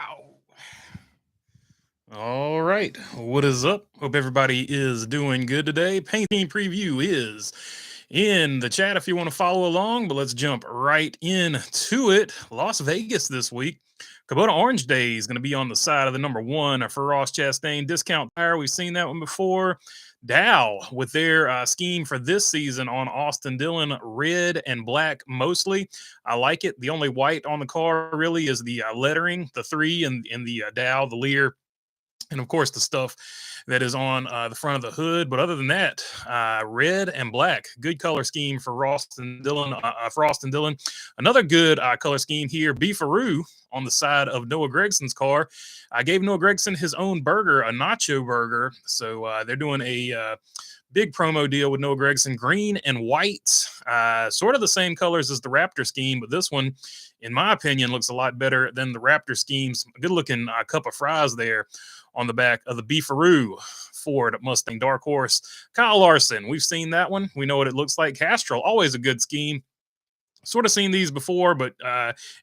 Ow. All right. What is up? Hope everybody is doing good today. Painting preview is in the chat if you want to follow along, but let's jump right into it. Las Vegas this week. Kubota Orange Day is going to be on the side of the number one for Ross Chastain discount tire. We've seen that one before. Dow with their scheme for this season on Austin Dillon, red and black mostly. I like it. The only white on the car really is the lettering, the three in the Dow, the Lear, and of course the stuff that is on the front of the hood. But other than that, red and black, good color scheme for Austin Dillon. For Austin Dillon, another good color scheme here. Beefaroo on the side of Noah Gregson's car. I gave Noah Gregson his own burger, a nacho burger. So they're doing a big promo deal with Noah Gregson, green and white, sort of the same colors as the Raptor scheme, but this one, in my opinion, looks a lot better than the Raptor schemes. Good looking cup of fries there on the back of the Beefaroo Ford Mustang Dark Horse. Kyle Larson, we've seen that one. We know what it looks like. Castrol, always a good scheme. Sort of seen these before, but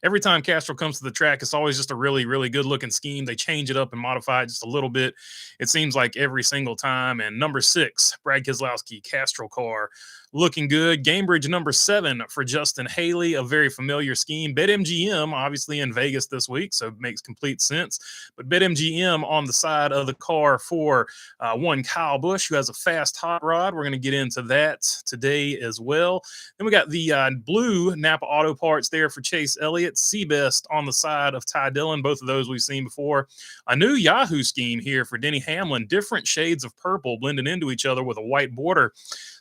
every time Castrol comes to the track, it's always just a really, really good looking scheme. They change it up and modify it just a little bit. It seems like every single time. And number 6, Brad Keselowski, Castrol car, looking good. Gamebridge number 7 for Justin Haley, a very familiar scheme. BetMGM, obviously in Vegas this week, so it makes complete sense. But BetMGM on the side of the car for one Kyle Busch, who has a fast hot rod. We're going to get into that today as well. Then we got the blue Napa Auto Parts there for Chase Elliott. Seabest on the side of Ty Dillon. Both of those we've seen before. A new Yahoo scheme here for Denny Hamlin. Different shades of purple blending into each other with a white border.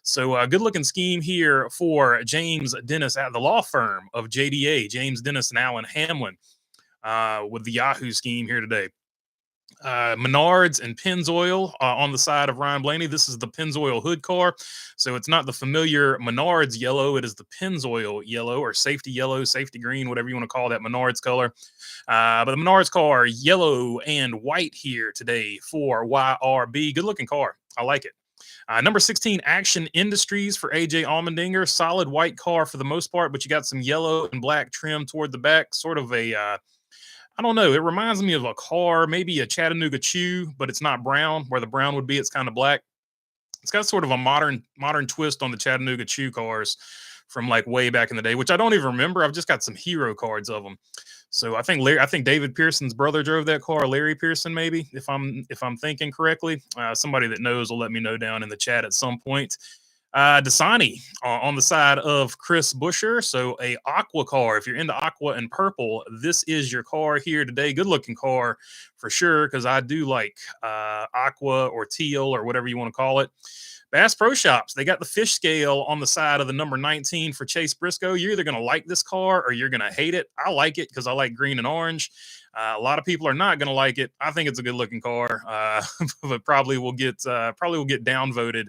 So a good looking scheme here for James Dennis at the law firm of JDA, James Dennis and Alan Hamlin, with the Yahoo scheme here today. Menards and Pennzoil on the side of Ryan Blaney. This is the Pennzoil hood car. So it's not the familiar Menards yellow. It is the Pennzoil yellow or safety yellow, safety green, whatever you want to call that Menards color. But the Menards car, yellow and white here today for YRB. Good looking car. I like it. Number 16, Action Industries for AJ Allmendinger. Solid white car for the most part, but you got some yellow and black trim toward the back. Sort of a, I don't know. It reminds me of a car, maybe a Chattanooga Chew, but it's not brown. Where the brown would be, it's kind of black. It's got sort of a modern twist on the Chattanooga Chew cars from like way back in the day, which I don't even remember. I've just got some hero cards of them. So I think David Pearson's brother drove that car, Larry Pearson, maybe, if I'm thinking correctly. Somebody that knows will let me know down in the chat at some point. Dasani on the side of Chris Buescher. So a aqua car. If you're into aqua and purple, this is your car here today. Good looking car for sure, because I do like aqua or teal or whatever you want to call it. Bass Pro Shops, they got the fish scale on the side of the number 19 for Chase Briscoe. You're either going to like this car or you're going to hate it. I like it because I like green and orange. A lot of people are not going to like it. I think it's a good looking car, but probably will get downvoted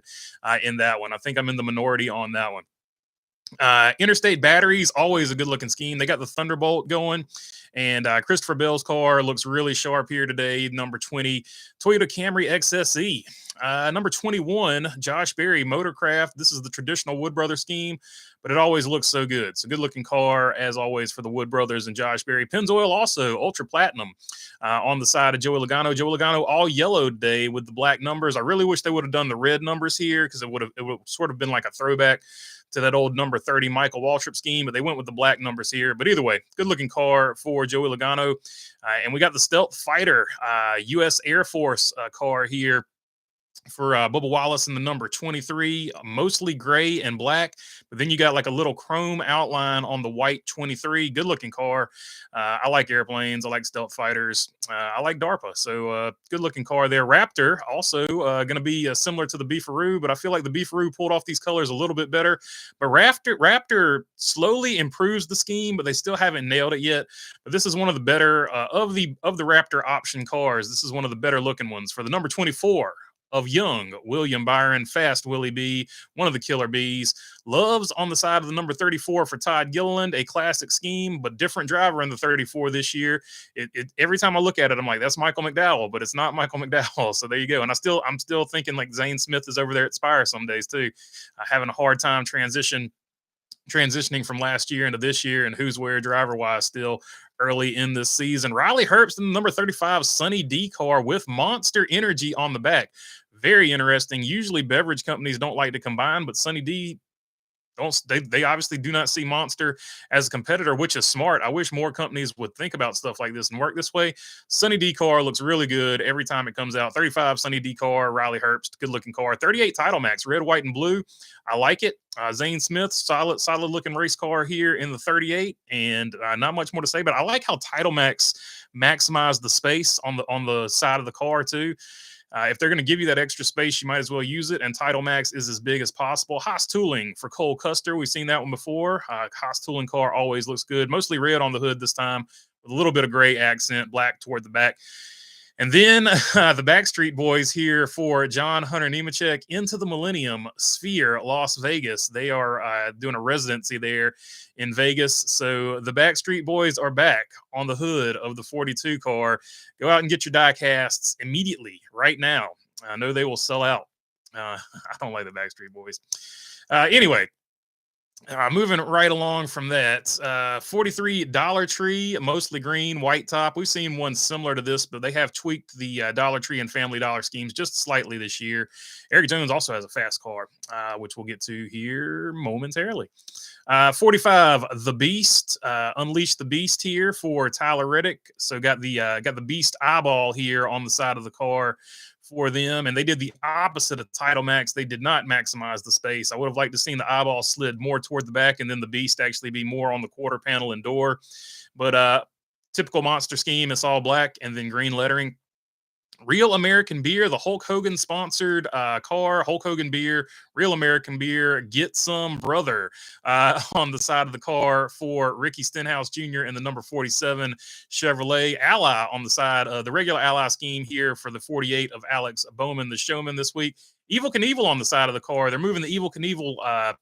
in that one. I think I'm in the minority on that one. Interstate Batteries, always a good looking scheme. They got the Thunderbolt going, and Christopher Bell's car looks really sharp here today. Number 20, Toyota Camry XSE. Number 21, Josh Berry Motorcraft. This is the traditional Wood Brothers scheme, but it always looks so good. It's a good looking car, as always, for the Wood Brothers and Josh Berry. Pennzoil also, Ultra Platinum on the side of Joey Logano. Joey Logano all yellow today with the black numbers. I really wish they would have done the red numbers here, because it would have sort of been like a throwback to that old number 30 Michael Waltrip scheme, but they went with the black numbers here. But either way, good looking car for Joey Logano. And we got the Stealth Fighter U.S. Air Force car here for Bubba Wallace in the number 23, mostly gray and black, but then you got like a little chrome outline on the white 23. Good looking car. I like airplanes. I like stealth fighters. I like DARPA. So good looking car there. Raptor also going to be similar to the Beefaroo, but I feel like the Beefaroo pulled off these colors a little bit better. But Raptor slowly improves the scheme, but they still haven't nailed it yet. But this is one of the better of the Raptor option cars. This is one of the better looking ones for the number 24 of young William Byron, Fast Willie B, one of the killer bees. Loves on the side of the number 34 for Todd Gilliland, a classic scheme, but different driver in the 34 this year. Every time I look at it, I'm like, that's Michael McDowell, but it's not Michael McDowell. So there you go. And I'm still thinking like Zane Smith is over there at Spire some days too, having a hard time transition transitioning from last year into this year and who's where driver wise still early in this season. Riley Herbst in the number 35 Sunny D car with Monster Energy on the back. Very interesting. Usually beverage companies don't like to combine, but Sunny D don't they obviously do not see Monster as a competitor, which is smart. I wish more companies would think about stuff like this and work this way. Sunny D car looks really good every time it comes out. 35 Sunny D car, Riley Herbst, good looking car. 38 Title Max, red, white, and blue. I like it. Zane Smith, solid looking race car here in the 38, and not much more to say. But I like how Title Max maximized the space on the side of the car too. If they're going to give you that extra space, you might as well use it. And Title Max is as big as possible. Haas Tooling for Cole Custer. We've seen that one before. Haas Tooling car always looks good. Mostly red on the hood this time with a little bit of gray accent, black toward the back. And then the Backstreet Boys here for John Hunter Nemechek into the Millennium Sphere, Las Vegas. They are doing a residency there in Vegas. So the Backstreet Boys are back on the hood of the 42 car. Go out and get your die casts immediately, right now. I know they will sell out. I don't like the Backstreet Boys. Anyway. Moving right along from that, 43 Dollar Tree, mostly green, white top. We've seen one similar to this, but they have tweaked the Dollar Tree and Family Dollar schemes just slightly this year. Eric Jones also has a fast car, which we'll get to here momentarily. 45 The Beast, Unleash the Beast here for Tyler Reddick. So got the Beast eyeball here on the side of the car for them, and they did the opposite of Title Max. They did not maximize the space. I would have liked to seen the eyeball slid more toward the back and then the Beast actually be more on the quarter panel and door. But typical Monster scheme, it's all black and then green lettering. Real American Beer, the Hulk Hogan sponsored car, Hulk Hogan beer, Real American Beer, Get Some Brother on the side of the car for Ricky Stenhouse Jr. and the number 47 Chevrolet. Ally on the side, the regular Ally scheme here for the 48 of Alex Bowman, the showman this week. Evil Knievel on the side of the car. They're moving the Evil Knievel. I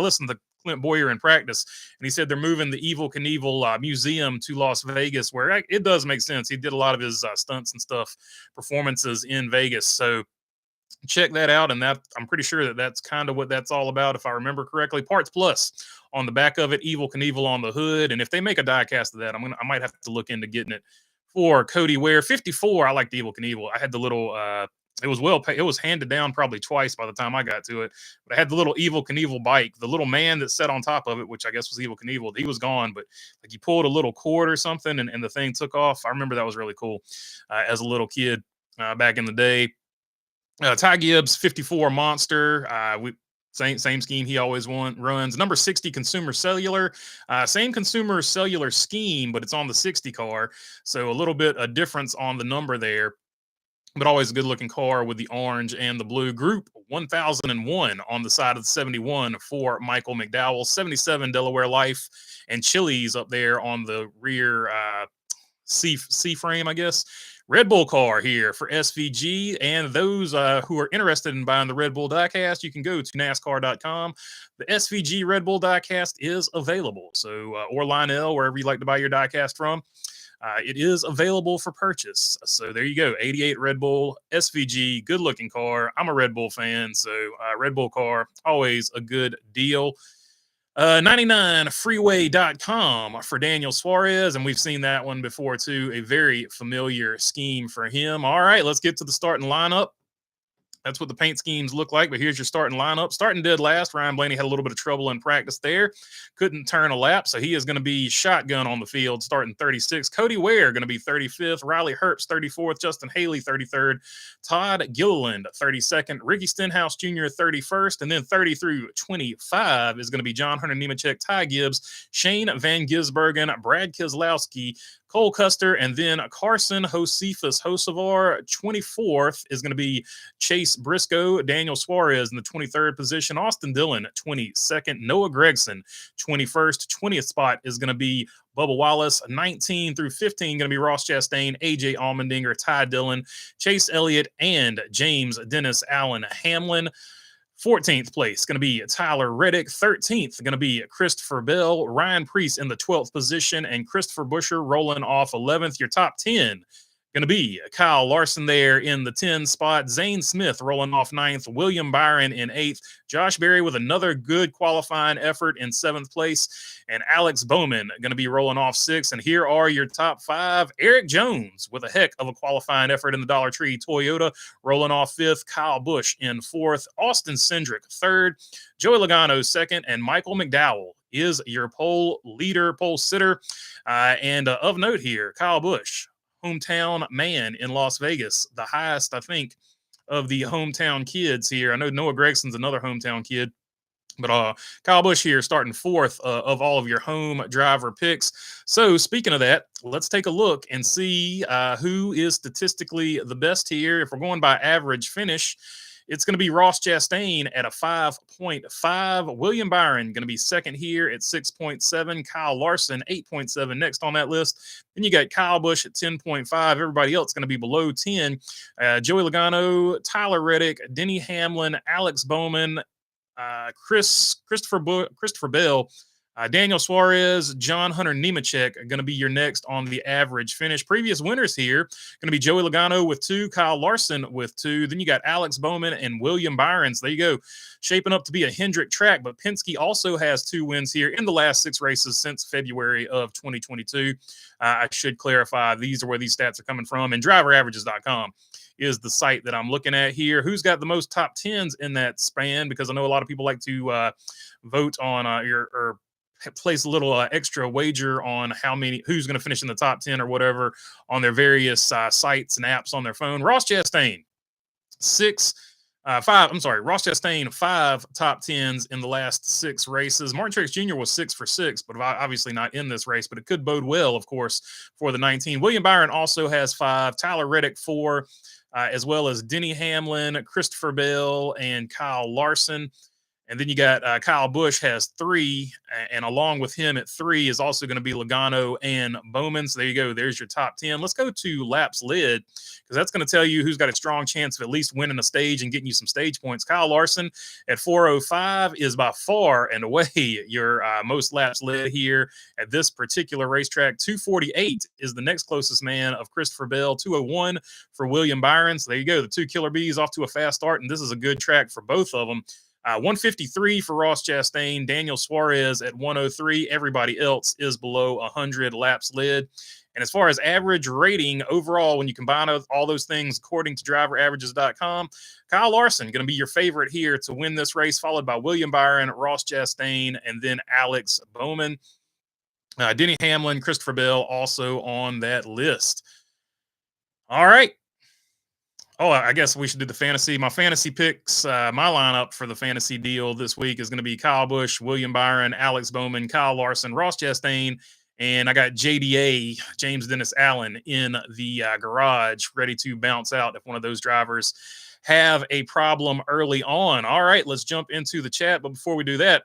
listened to Clint Boyer in practice, and he said they're moving the Evil Knievel museum to Las Vegas, where it does make sense. He did a lot of his stunts and stuff, performances in Vegas. So check that out, and that I'm pretty sure that's kind of what that's all about, if I remember correctly. Parts Plus on the back of it, Evil Knievel on the hood, and if they make a die cast of that, I might have to look into getting it for Cody Ware. 54, I like the Evil Knievel. I had the little it was handed down probably twice by the time I got to it. But I had the little Evil Knievel bike, the little man that sat on top of it, which I guess was Evil Knievel. He was gone, but like he pulled a little cord or something, and the thing took off. I remember that was really cool as a little kid back in the day. Ty Gibbs, 54 Monster. Same scheme he always runs. Number 60 Consumer Cellular. Same Consumer Cellular scheme, but it's on the 60 car. So a little bit a difference on the number there. But always a good-looking car with the orange and the blue. Group 1001 on the side of the 71 for Michael McDowell. 77 Delaware Life and Chili's up there on the rear C-frame, I guess. Red Bull car here for SVG. And those who are interested in buying the Red Bull diecast, you can go to NASCAR.com. The SVG Red Bull diecast is available. So, or Lionel, wherever you like to buy your diecast from. It is available for purchase. So there you go. 88 Red Bull SVG, good looking car. I'm a Red Bull fan, so Red Bull car, always a good deal. 99freeway.com for Daniel Suarez, and we've seen that one before too. A very familiar scheme for him. All right, let's get to the starting lineup. That's what the paint schemes look like, but here's your starting lineup. Starting dead last, Ryan Blaney had a little bit of trouble in practice there. Couldn't turn a lap, so he is going to be shotgun on the field, starting 36. Cody Ware going to be 35th. Riley Herbst, 34th. Justin Haley, 33rd. Todd Gilliland, 32nd. Ricky Stenhouse Jr., 31st. And then 30 through 25 is going to be John Hunter Nemechek, Ty Gibbs, Shane Van Gisbergen, Brad Keselowski, Cole Custer, and then Carson Josephus Hocevar. 24th is going to be Chase Briscoe, Daniel Suarez in the 23rd position, Austin Dillon, 22nd, Noah Gregson, 21st, 20th spot is going to be Bubba Wallace, 19 through 15 going to be Ross Chastain, AJ Allmendinger, Ty Dillon, Chase Elliott, and James Dennis Allen Hamlin. 14th place going to be Tyler Reddick. 13th going to be Christopher Bell. Ryan Preece in the 12th position, and Christopher Buescher rolling off 11th. Your top 10 going going to be Kyle Larson there in the 10 spot, Zane Smith rolling off ninth, William Byron in eighth, Josh Berry with another good qualifying effort in seventh place, and Alex Bowman going to be rolling off sixth. And here are your top five. Eric Jones with a heck of a qualifying effort in the Dollar Tree Toyota, rolling off fifth, Kyle Busch in fourth, Austin Cindric third, Joey Logano second, and Michael McDowell is your pole leader, pole sitter. And of note here, Kyle Busch, hometown man in Las Vegas, the highest, I think, of the hometown kids here. I know Noah Gregson's another hometown kid, but Kyle Busch here starting fourth of all of your home driver picks. So speaking of that, let's take a look and see who is statistically the best here. If we're going by average finish, it's going to be Ross Chastain at a 5.5. William Byron going to be second here at 6.7. Kyle Larson, 8.7 next on that list. Then you got Kyle Busch at 10.5. Everybody else going to be below 10. Joey Logano, Tyler Reddick, Denny Hamlin, Alex Bowman, Christopher Bell, Daniel Suarez, John Hunter Nemechek are going to be your next on the average finish. Previous winners here going to be Joey Logano with 2, Kyle Larson with 2. Then you got Alex Bowman and William Byron. So there you go, shaping up to be a Hendrick track. But Penske also has 2 wins here in the last 6 races since February of 2022. I should clarify, these are where these stats are coming from. And driveraverages.com is the site that I'm looking at here. Who's got the most top 10s in that span? Because I know a lot of people like to vote on or place a little extra wager on who's going to finish in the top 10 or whatever on their various sites and apps on their phone. Ross Chastain, Ross Chastain, 5 top 10s in the last 6 races. Martin Truex Jr. was 6 for 6, but obviously not in this race, but it could bode well, of course, for the 19. William Byron also has 5, Tyler Reddick 4, as well as Denny Hamlin, Christopher Bell, and Kyle Larson. And then you got Kyle Busch has 3, and along with him at 3 is also going to be Logano and Bowman. So there you go. There's your top 10. Let's go to laps led, because that's going to tell you who's got a strong chance of at least winning a stage and getting you some stage points. Kyle Larson at 4:05 is by far and away your most laps led here at this particular racetrack. 2:48 is the next closest man of Christopher Bell. 2:01 for William Byron. So there you go. The 2 Killer Bees off to a fast start, and this is a good track for both of them. 153 for Ross Chastain, Daniel Suarez at 103. Everybody else is below 100 laps led. And as far as average rating overall, when you combine all those things, according to driveraverages.com, Kyle Larson going to be your favorite here to win this race, followed by William Byron, Ross Chastain, and then Alex Bowman. Denny Hamlin, Christopher Bell also on that list. All right. Oh, I guess we should do the fantasy. My fantasy picks, my lineup for the fantasy deal this week is going to be Kyle Busch, William Byron, Alex Bowman, Kyle Larson, Ross Chastain, and I got JDA, James Dennis Allen, in the garage, ready to bounce out if one of those drivers have a problem early on. All right, let's jump into the chat. But before we do that,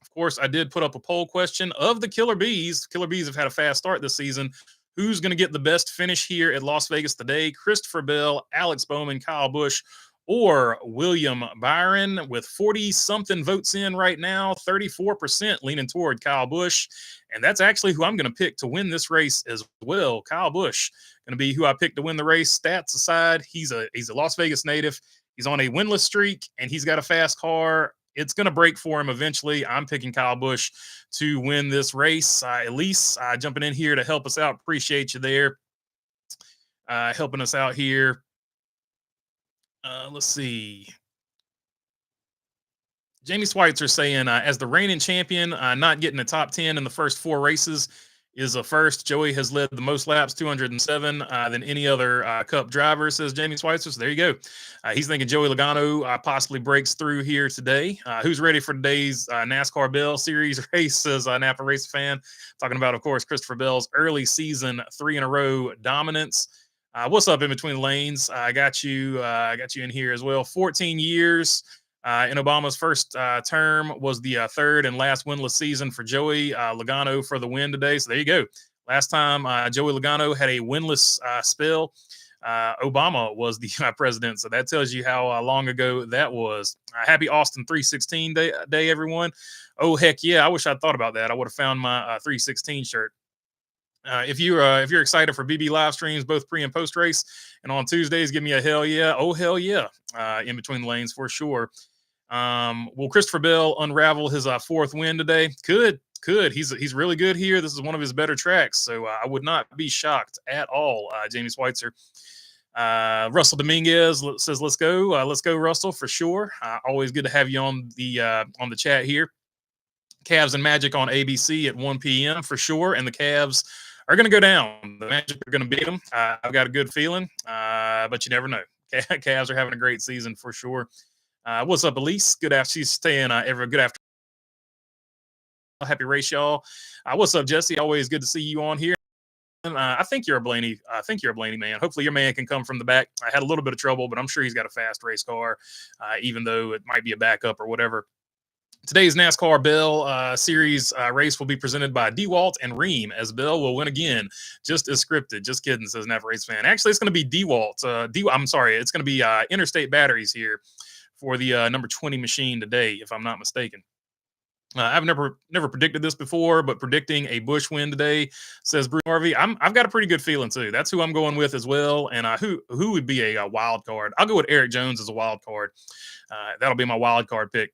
of course, I did put up a poll question of the Killer Bees. Killer Bees have had a fast start this season. Who's going to get the best finish here at Las Vegas today? Christopher Bell, Alex Bowman, Kyle Busch, or William Byron? With 40-something votes in right now, 34% leaning toward Kyle Busch. And that's actually who I'm going to pick to win this race as well. Kyle Busch going to be who I picked to win the race. Stats aside, he's a Las Vegas native. He's on a winless streak, and he's got a fast car. It's going to break for him eventually. I'm picking Kyle Busch to win this race. Elise, jumping in here to help us out. Appreciate you there. Helping us out here. Let's see. Jamie Schweitzer saying, as the reigning champion, not getting a top 10 in the first 4 races is a first. Joey has led the most laps, 207, than any other Cup driver, says Jamie Schweitzer. So there you go. He's thinking Joey Logano possibly breaks through here today. Who's ready for today's NASCAR Bell Series race, says Napa Race fan. Talking about, of course, Christopher Bell's early season 3-in-a-row dominance. What's up in between the lanes? I got you in here as well. 14 years. In Obama's first term was the third and last winless season for Joey Logano for the win today. So there you go. Last time Joey Logano had a winless spell, Obama was the president. So that tells you how long ago that was. Happy Austin 316 day, everyone. Oh, heck yeah. I wish I'd thought about that. I would have found my 316 shirt. If you're excited for BB live streams, both pre and post race, and on Tuesdays, give me a hell yeah, oh hell yeah, in between the lanes for sure. Will Christopher Bell unravel his fourth win today? Could he's really good here. This is one of his better tracks, so I would not be shocked at all. Jamie Schweitzer. Russell Dominguez says, let's go, Russell, for sure. Always good to have you on the chat here. Cavs and Magic on ABC at 1 p.m. for sure, and the Cavs are going to go down. The Magic are going to beat them. I've got a good feeling, but you never know. Cavs are having a great season for sure. What's up, Elise? Good after she's staying. Good after. Happy race, y'all. What's up, Jesse? Always good to see you on here. I think you're a Blaney. I think you're a Blaney man. Hopefully, your man can come from the back. I had a little bit of trouble, but I'm sure he's got a fast race car, even though it might be a backup or whatever. Today's NASCAR Bell Series race will be presented by DeWalt and Ream, as Bell will win again, just as scripted. Just kidding, says NAF Race Fan. Actually, it's going to be DeWalt. I'm sorry, it's going to be Interstate Batteries here for the number 20 machine today, if I'm not mistaken. I've never predicted this before, but predicting a Busch win today, says Bruce Harvey. I've got a pretty good feeling too. That's who I'm going with as well. And who would be a wild card? I'll go with Eric Jones as a wild card. That'll be my wild card pick.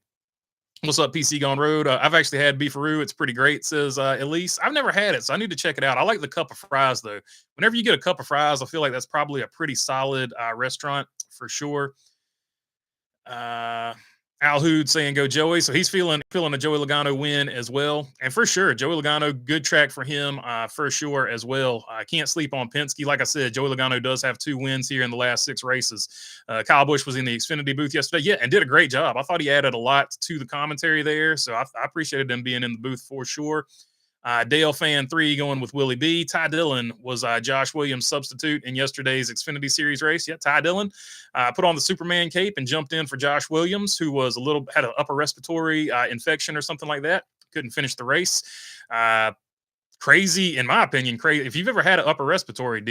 What's up, PC Gone Road? I've actually had beefaroo. It's pretty great, says Elise. I've never had it, so I need to check it out. I like the cup of fries, though. Whenever you get a cup of fries, I feel like that's probably a pretty solid restaurant for sure. Al Hood saying go Joey. So he's feeling a Joey Logano win as well. And for sure, Joey Logano, good track for him for sure as well. I can't sleep on Penske. Like I said, Joey Logano does have 2 wins here in the last 6 races. Kyle Busch was in the Xfinity booth yesterday. Yeah, and did a great job. I thought he added a lot to the commentary there. So I appreciated him being in the booth for sure. Dale Fan 3 going with Willie B. Ty Dillon was Josh Williams' substitute in yesterday's Xfinity Series race. Yeah, Ty Dillon put on the Superman cape and jumped in for Josh Williams, who was had an upper respiratory infection or something like that. Couldn't finish the race. Crazy, in my opinion, crazy. If you've ever had an upper respiratory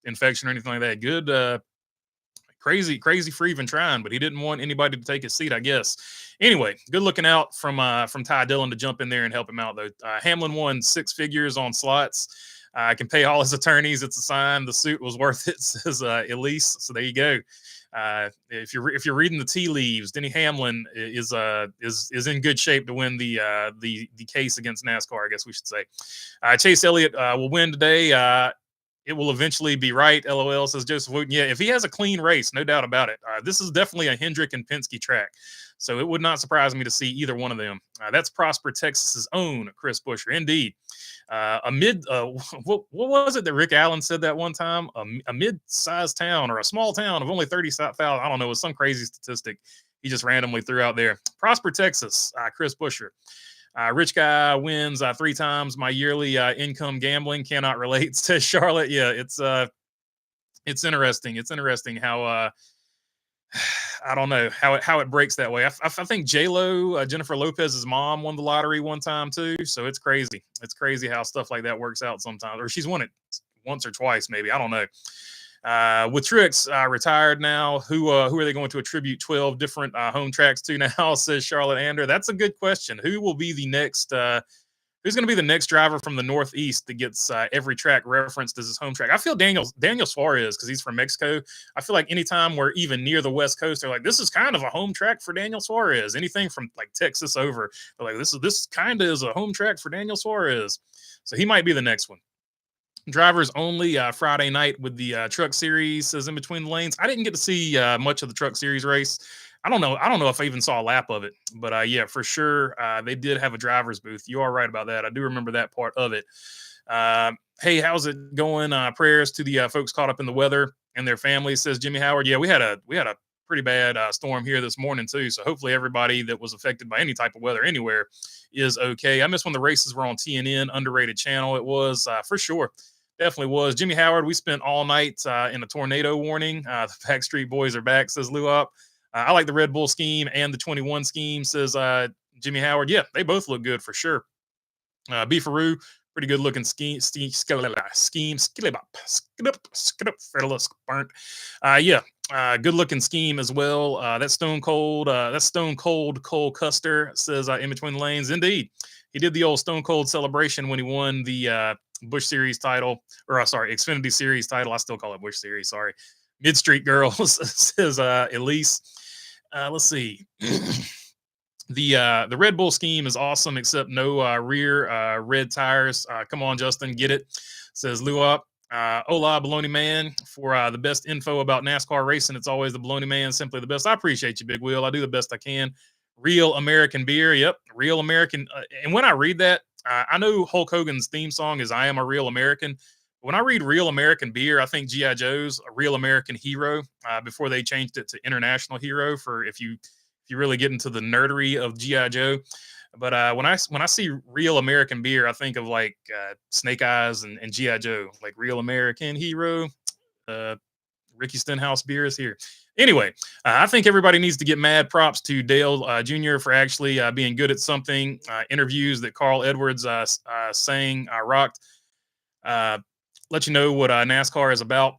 infection or anything like that, good. Crazy for even trying, but he didn't want anybody to take his seat, I guess. Anyway, good looking out from Ty Dillon to jump in there and help him out, though. Hamlin won 6 figures on slots. Can pay all his attorneys. It's a sign the suit was worth it, says Elise. So there you go. If you're reading the tea leaves, Denny Hamlin is in good shape to win the case against NASCAR, I guess we should say. Chase Elliott will win today. It will eventually be right. LOL, says Joseph Wooten. Yeah, if he has a clean race, no doubt about it. This is definitely a Hendrick and Penske track. So it would not surprise me to see either one of them. That's Prosper, Texas's own Chris Buescher. Indeed. What was it that Rick Allen said that one time? A mid-sized town or a small town of only 30,000. I don't know. It was some crazy statistic he just randomly threw out there. Prosper, Texas, Chris Buescher. Rich guy wins 3 times my yearly income gambling. Cannot relate, says Charlotte. Yeah, it's interesting. It's interesting how I don't know how it breaks that way. I think J-Lo, Jennifer Lopez's mom, won the lottery one time too. So it's crazy. It's crazy how stuff like that works out sometimes. Or she's won it once or twice, maybe. I don't know. With Truex retired now, who are they going to attribute 12 different home tracks to now, says Charlotte Ander. That's a good question. Who will be the next who's going to be the next driver from the Northeast that gets every track referenced as his home track? I feel Daniel Suarez, because he's from Mexico. I feel like anytime we're even near the West Coast, they're like, this is kind of a home track for Daniel Suarez. Anything from like Texas over, they're like, this kind of is a home track for Daniel Suarez. So he might be the next one. Drivers only Friday night with the Truck Series, says in between the lanes. I didn't get to see much of the Truck Series race. I don't know if I even saw a lap of it, but yeah, for sure they did have a driver's booth. You are right about that. I do remember that part of it. Hey, how's it going? Prayers to the folks caught up in the weather and their families, says Jimmy Howard. Yeah, we had a pretty bad storm here this morning too. So hopefully everybody that was affected by any type of weather anywhere is okay. I miss when the races were on TNN, underrated channel. It was for sure. Definitely was. Jimmy Howard, we spent all night in a tornado warning. The Backstreet Boys are back, says Lou Up. I like the Red Bull scheme and the 21 scheme, says Jimmy Howard. Yeah, they both look good for sure. Beefaroo, pretty good looking scheme. Good looking scheme as well. That's Stone Cold Cole Custer, says in between the lanes. Indeed, he did the old Stone Cold celebration when he won the Bush Series title, or sorry, Xfinity Series title. I still call it Bush Series. Sorry, Mid Street Girls says Elise. Let's see. The Red Bull scheme is awesome, except no rear red tires. Come on, Justin, get it. Says Luop. Hola, Baloney Man, for the best info about NASCAR racing. It's always the Baloney Man, simply the best. I appreciate you, Big Wheel. I do the best I can. Real American beer. Yep, real American. And when I read that, I know Hulk Hogan's theme song is "I Am a Real American." When I read Real American Beer, I think G.I. Joe's a Real American Hero before they changed it to International Hero. For if you really get into the nerdery of G.I. Joe. But when I see Real American Beer, I think of like Snake Eyes and G.I. Joe, like Real American Hero. Ricky Stenhouse beer is here. Anyway, I think everybody needs to get mad props to Dale Jr. for actually being good at something. Interviews that Carl Edwards sang rocked. Let you know what NASCAR is about.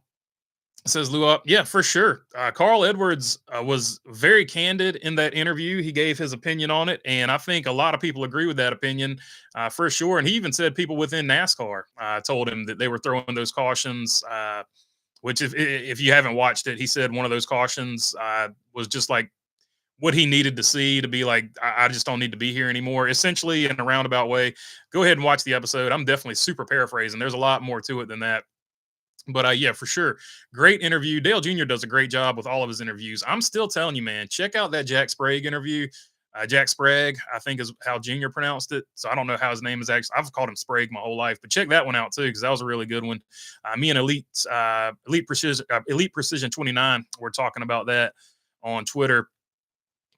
Says Lou up. Yeah, for sure. Carl Edwards was very candid in that interview. He gave his opinion on it, and I think a lot of people agree with that opinion for sure. And he even said people within NASCAR told him that they were throwing those cautions. Which, if you haven't watched it, he said one of those cautions was just like what he needed to see to be like, I just don't need to be here anymore. Essentially, in a roundabout way. Go ahead and watch the episode. I'm definitely super paraphrasing. There's a lot more to it than that. But yeah, for sure. Great interview. Dale Jr. does a great job with all of his interviews. I'm still telling you, man, check out that Jack Sprague interview. Jack Sprague, I think is how Jr. pronounced it. So I don't know how his name is actually. I've called him Sprague my whole life, but check that one out too, because that was a really good one. Me and Elite Precision 29 were talking about that on Twitter.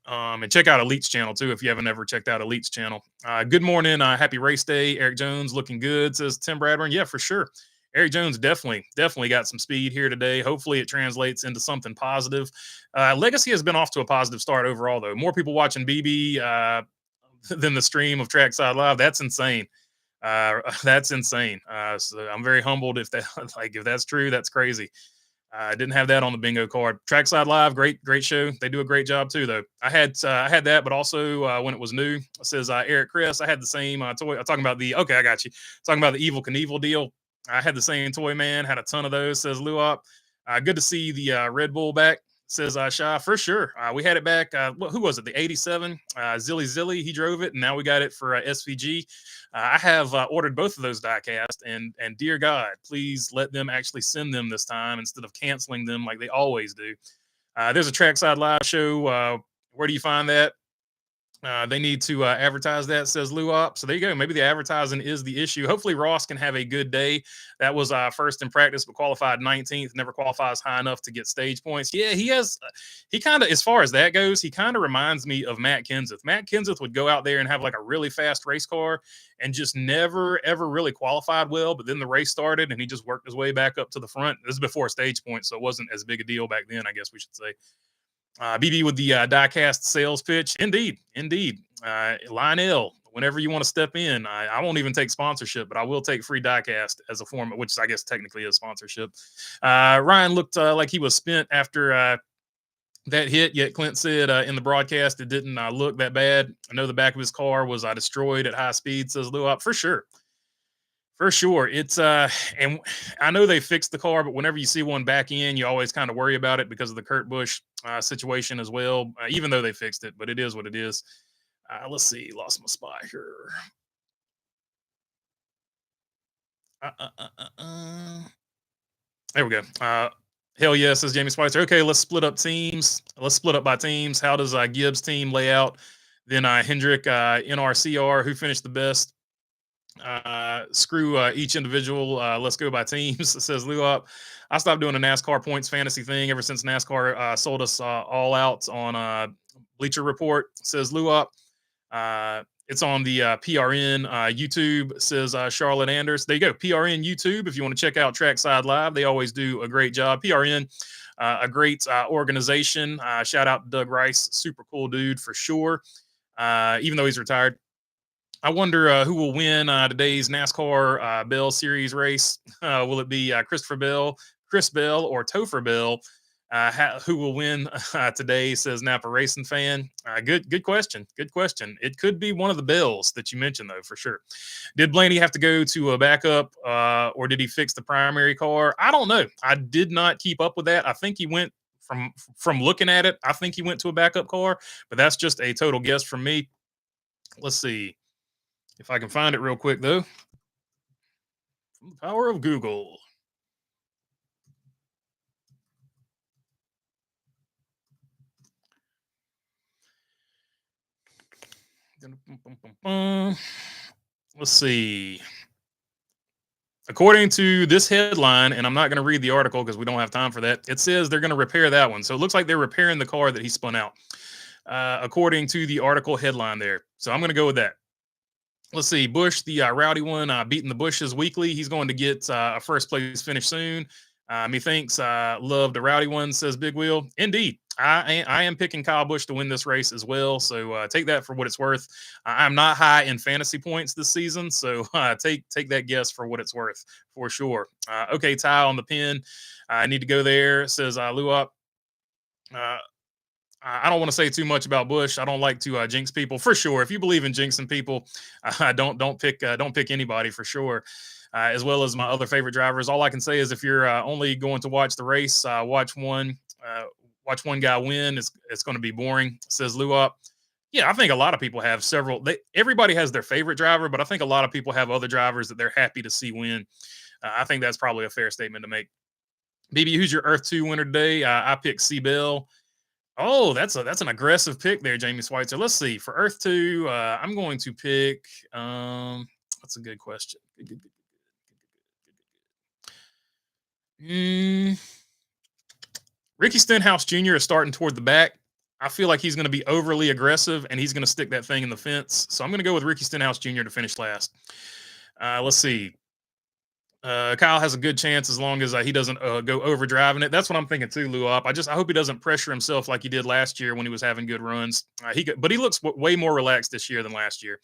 And check out Elite's channel too if you haven't ever checked out Elite's channel. Good morning, happy race day. Eric Jones looking good, says Tim Bradburn. Yeah, for sure. Eric Jones definitely got some speed here today. Hopefully it translates into something positive. Legacy has been off to a positive start overall, though. More people watching BB than the stream of Trackside Live. That's insane. That's insane. So I'm very humbled if that's true. That's crazy. I didn't have that on the bingo card. Trackside Live, great show. They do a great job too, though. I had that, but also when it was new, it says Eric Chris. I had the same toy. I'm talking about I got you. Talking about the Evil Knievel deal. I had the same toy, man. Had a ton of those, says Luop. Good to see the Red Bull back, says Sha. For sure. We had it back. Who was it? The 87. Zilly. He drove it, and now we got it for SVG. I have ordered both of those diecast, and dear God, please let them actually send them this time instead of canceling them like they always do. There's a Trackside Live show. Where do you find that? They need to advertise that, says Luop. So there you go. Maybe the advertising is the issue. Hopefully Ross can have a good day. That was first in practice, but qualified 19th. Never qualifies high enough to get stage points. Yeah, he kind of, as far as that goes, he kind of reminds me of Matt Kenseth. Matt Kenseth would go out there and have like a really fast race car and just never, ever really qualified well. But then the race started and he just worked his way back up to the front. This is before stage points, so it wasn't as big a deal back then, I guess we should say. BB with the diecast sales pitch. Indeed. Lionel, whenever you want to step in, I won't even take sponsorship, but I will take free diecast as a form, which I guess technically is sponsorship. Ryan looked like he was spent after that hit, yet Clint said in the broadcast it didn't look that bad. I know the back of his car was destroyed at high speed, says Luop. For sure. For sure. It's and I know they fixed the car, but whenever you see one back in, you always kind of worry about it because of the Kurt Busch situation as well, even though they fixed it, but it is what it is. Let's see. Lost my spot here. There we go. Hell yeah, says Jamie Spicer. Okay, let's split up teams. Let's split up by teams. How does Gibbs' team lay out? Then Hendrick, NRCR, who finished the best? Screw each individual. Let's go by teams, says Luop. I stopped doing a NASCAR points fantasy thing ever since NASCAR sold us all out on Bleacher Report, says Luop. It's on the PRN YouTube, says Charlotte Anders. There you go, PRN YouTube. If you want to check out Trackside Live, they always do a great job. PRN, a great organization. Shout out to Doug Rice, super cool dude for sure. Even though he's retired. I wonder who will win today's NASCAR Bell Series race. Will it be Chris Bell, or Topher Bell? Who will win today? Says Napa Racing fan. Good question. Good question. It could be one of the Bills that you mentioned, though, for sure. Did Blaney have to go to a backup, or did he fix the primary car? I don't know. I did not keep up with that. I think he went from looking at it. I think he went to a backup car, but that's just a total guess from me. Let's see if I can find it real quick, though. From the power of Google. Let's see. According to this headline, and I'm not going to read the article because we don't have time for that, it says they're going to repair that one. So it looks like they're repairing the car that he spun out, according to the article headline there. So I'm going to go with that. Let's see. Bush, the rowdy one, beating the Bushes weekly. He's going to get a first place finish soon. Methinks love the rowdy one, says Big Wheel. Indeed, I am picking Kyle Busch to win this race as well. So take that for what it's worth. I'm not high in fantasy points this season, so take that guess for what it's worth for sure. Okay, Ty on the pin. I need to go there, says Luop. I don't want to say too much about Bush. I don't like to jinx people for sure. If you believe in jinxing people, don't pick anybody for sure. As well as my other favorite drivers. All I can say is if you're only going to watch the race, watch one guy win. It's going to be boring, says Luop. Yeah, I think a lot of people have several. Everybody has their favorite driver, but I think a lot of people have other drivers that they're happy to see win. I think that's probably a fair statement to make. BB, who's your Earth 2 winner today? I picked C-Bell. Oh, that's an aggressive pick there, Jamie Schweitzer. Let's see. For Earth 2, I'm going to pick. That's a good question. Good. Ricky Stenhouse Jr. is starting toward the back. I feel like he's going to be overly aggressive and he's going to stick that thing in the fence. So I'm going to go with Ricky Stenhouse Jr. to finish last. Let's see. Kyle has a good chance as long as he doesn't go over driving it. That's what I'm thinking too, Luop. I hope he doesn't pressure himself like he did last year when he was having good runs. But he looks way more relaxed this year than last year.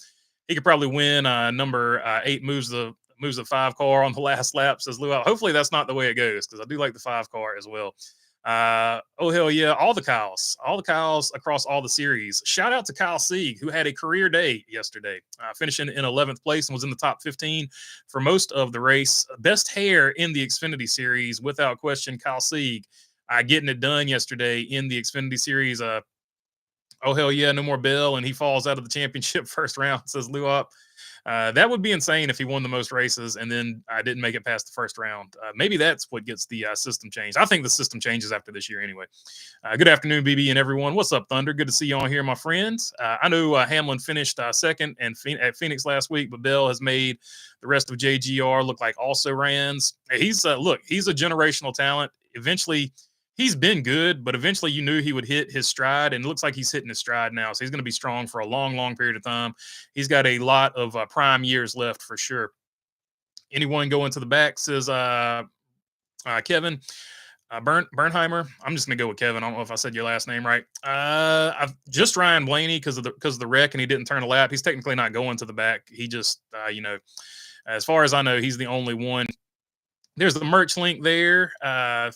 He could probably win. Number 8 moves the 5 car on the last lap, says Luop. Hopefully that's not the way it goes because I do like the 5 car as well. Oh hell yeah, all the Kyles across all the series. Shout out to Kyle Sieg, who had a career day yesterday, finishing in 11th place and was in the top 15 for most of the race. Best hair in the Xfinity series, without question. Kyle Sieg getting it done yesterday in the Xfinity series. Oh hell yeah, no more Bell, and he falls out of the championship first round, says Luop. That would be insane if he won the most races and then I didn't make it past the first round. Maybe that's what gets the system changed. I think the system changes after this year anyway. Good afternoon, BB and everyone. What's up, Thunder? Good to see you on here, my friends. I know Hamlin finished second at Phoenix last week, but Bell has made the rest of JGR look like also rans. He's a generational talent. Eventually, he's been good, but eventually you knew he would hit his stride, and it looks like he's hitting his stride now. So he's going to be strong for a long, long period of time. He's got a lot of prime years left for sure. Anyone going to the back, says Kevin Bernheimer. I'm just going to go with Kevin. I don't know if I said your last name right. I've just Ryan Blaney because of the wreck, and he didn't turn a lap. He's technically not going to the back. He just, as far as I know, he's the only one. There's the merch link there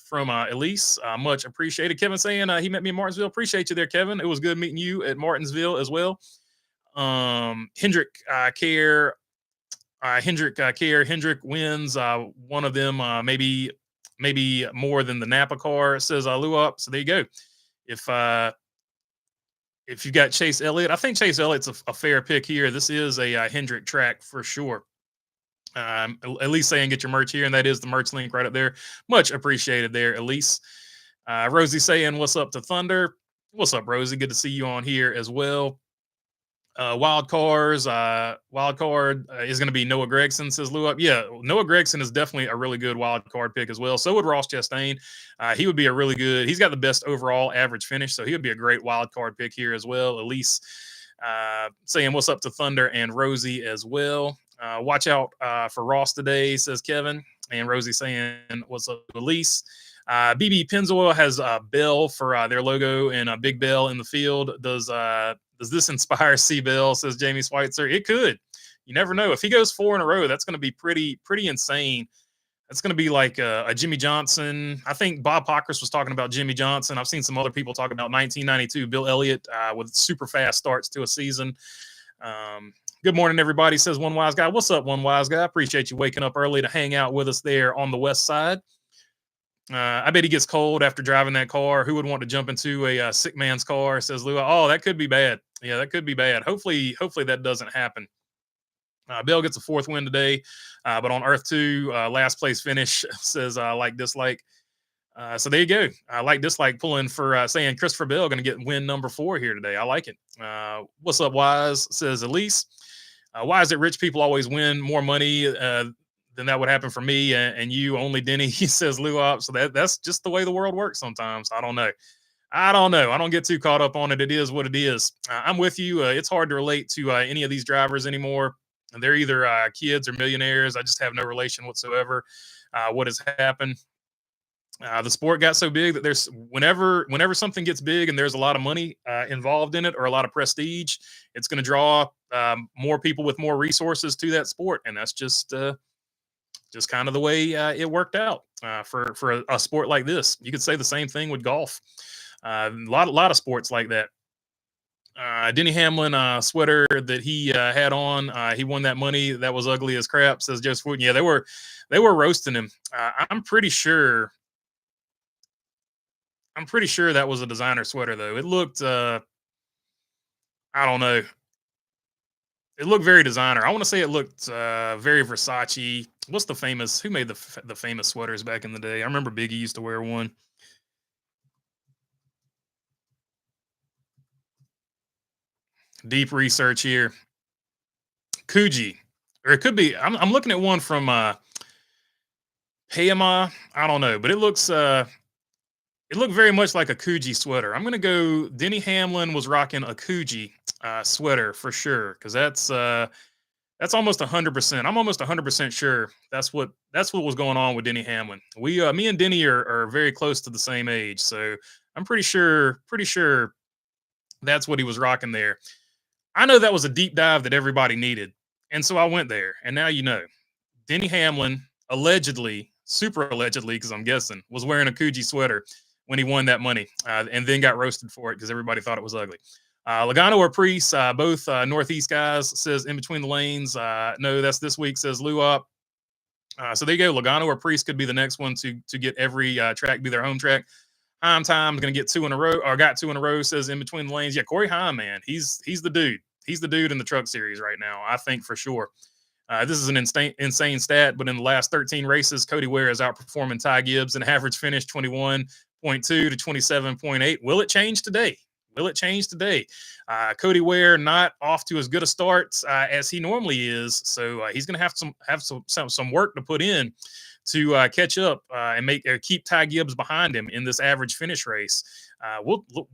from Elise. Much appreciated. Kevin saying he met me in Martinsville. Appreciate you there, Kevin. It was good meeting you at Martinsville as well. Hendrick Care. Hendrick wins. One of them maybe more than the Napa car, says Luop. So there you go. If you got Chase Elliott, I think Chase Elliott's a fair pick here. This is a Hendrick track for sure. Elise saying get your merch here, and that is the merch link right up there. Much appreciated there, Elise. Rosie saying what's up to Thunder. What's up, Rosie? Good to see you on here as well. Wild card is going to be Noah Gregson, says Luop. Yeah, Noah Gregson is definitely a really good wild card pick as well. So would Ross Chastain. He would be a really good. He's got the best overall average finish, so he would be a great wild card pick here as well. Elise saying what's up to Thunder and Rosie as well. Watch out for Ross today, says Kevin. And Rosie saying, what's up, Elise? BB Pennzoil has a bell for their logo and a big bell in the field. Does this inspire C-Bell, says Jamie Schweitzer? It could. You never know. If he goes 4 in a row, that's going to be pretty insane It's going to be like a Jimmy Johnson. I think Bob Pockris was talking about Jimmy Johnson. I've seen some other people talk about 1992 Bill Elliott with super fast starts to a season. Um, Good morning, everybody, says One Wise Guy. What's up, One Wise Guy? Appreciate you waking up early to hang out with us there on the west side. I bet he gets cold after driving that car. Who would want to jump into a sick man's car? Says Lou. Oh, that could be bad. Yeah, that could be bad. Hopefully that doesn't happen. Bill gets a fourth win today, but on Earth 2, last place finish says like dislike. So there you go. I like dislike pulling for saying Christopher Bell going to get win number 4 here today. I like it. What's up, Wise? Says Elise. Why is it rich people always win more money than that would happen for me and you only, Denny? He says Lou Op. So that's just the way the world works sometimes. I don't know. I don't know. I don't get too caught up on it. It is what it is. I'm with you. It's hard to relate to any of these drivers anymore. They're either kids or millionaires. I just have no relation whatsoever. What has happened? The sport got so big that there's whenever something gets big and there's a lot of money involved in it or a lot of prestige, it's going to draw more people with more resources to that sport, and that's just kind of the way it worked out for a sport like this. You could say the same thing with golf. A lot of sports like that. Denny Hamlin sweater that he had on. He won that money. That was ugly as crap. Says Joseph Wooten. Yeah, they were roasting him. I'm pretty sure. I'm pretty sure that was a designer sweater though. It looked. I don't know. It looked very designer. I want to say it looked very Versace. What's the famous? Who made the famous sweaters back in the day? I remember Biggie used to wear one. Deep research here. Coogee, or it could be. I'm looking at one from Payama. I don't know, but it looks. It looked very much like a Coogee sweater. I'm gonna go. Denny Hamlin was rocking a Coogee sweater for sure, because that's almost 100%. I'm almost 100% sure that's what was going on with Denny Hamlin. Me and Denny are very close to the same age, so I'm pretty sure that's what he was rocking there. I know that was a deep dive that everybody needed, and so I went there, and now you know. Denny Hamlin allegedly, super allegedly, because I'm guessing, was wearing a Coogee sweater when he won that money, and then got roasted for it because everybody thought it was ugly. Logano or Priest, both Northeast guys, says in between the lanes. No, that's this week, says Lou Up. So there you go. Logano or Priest could be the next one to get every track be their home track. Heim Time's going to get 2 in a row, or got 2 in a row, says in between the lanes. Yeah, Corey Heim, man, he's the dude. He's the dude in the truck series right now, I think for sure. This is an insane stat, but in the last 13 races, Cody Ware is outperforming Ty Gibbs, an average finish 21.2 to 27.8. Will it change today? Will it change today? Cody Ware not off to as good a start as he normally is, so he's going to have some work to put in to catch up and keep Ty Gibbs behind him in this average finish race.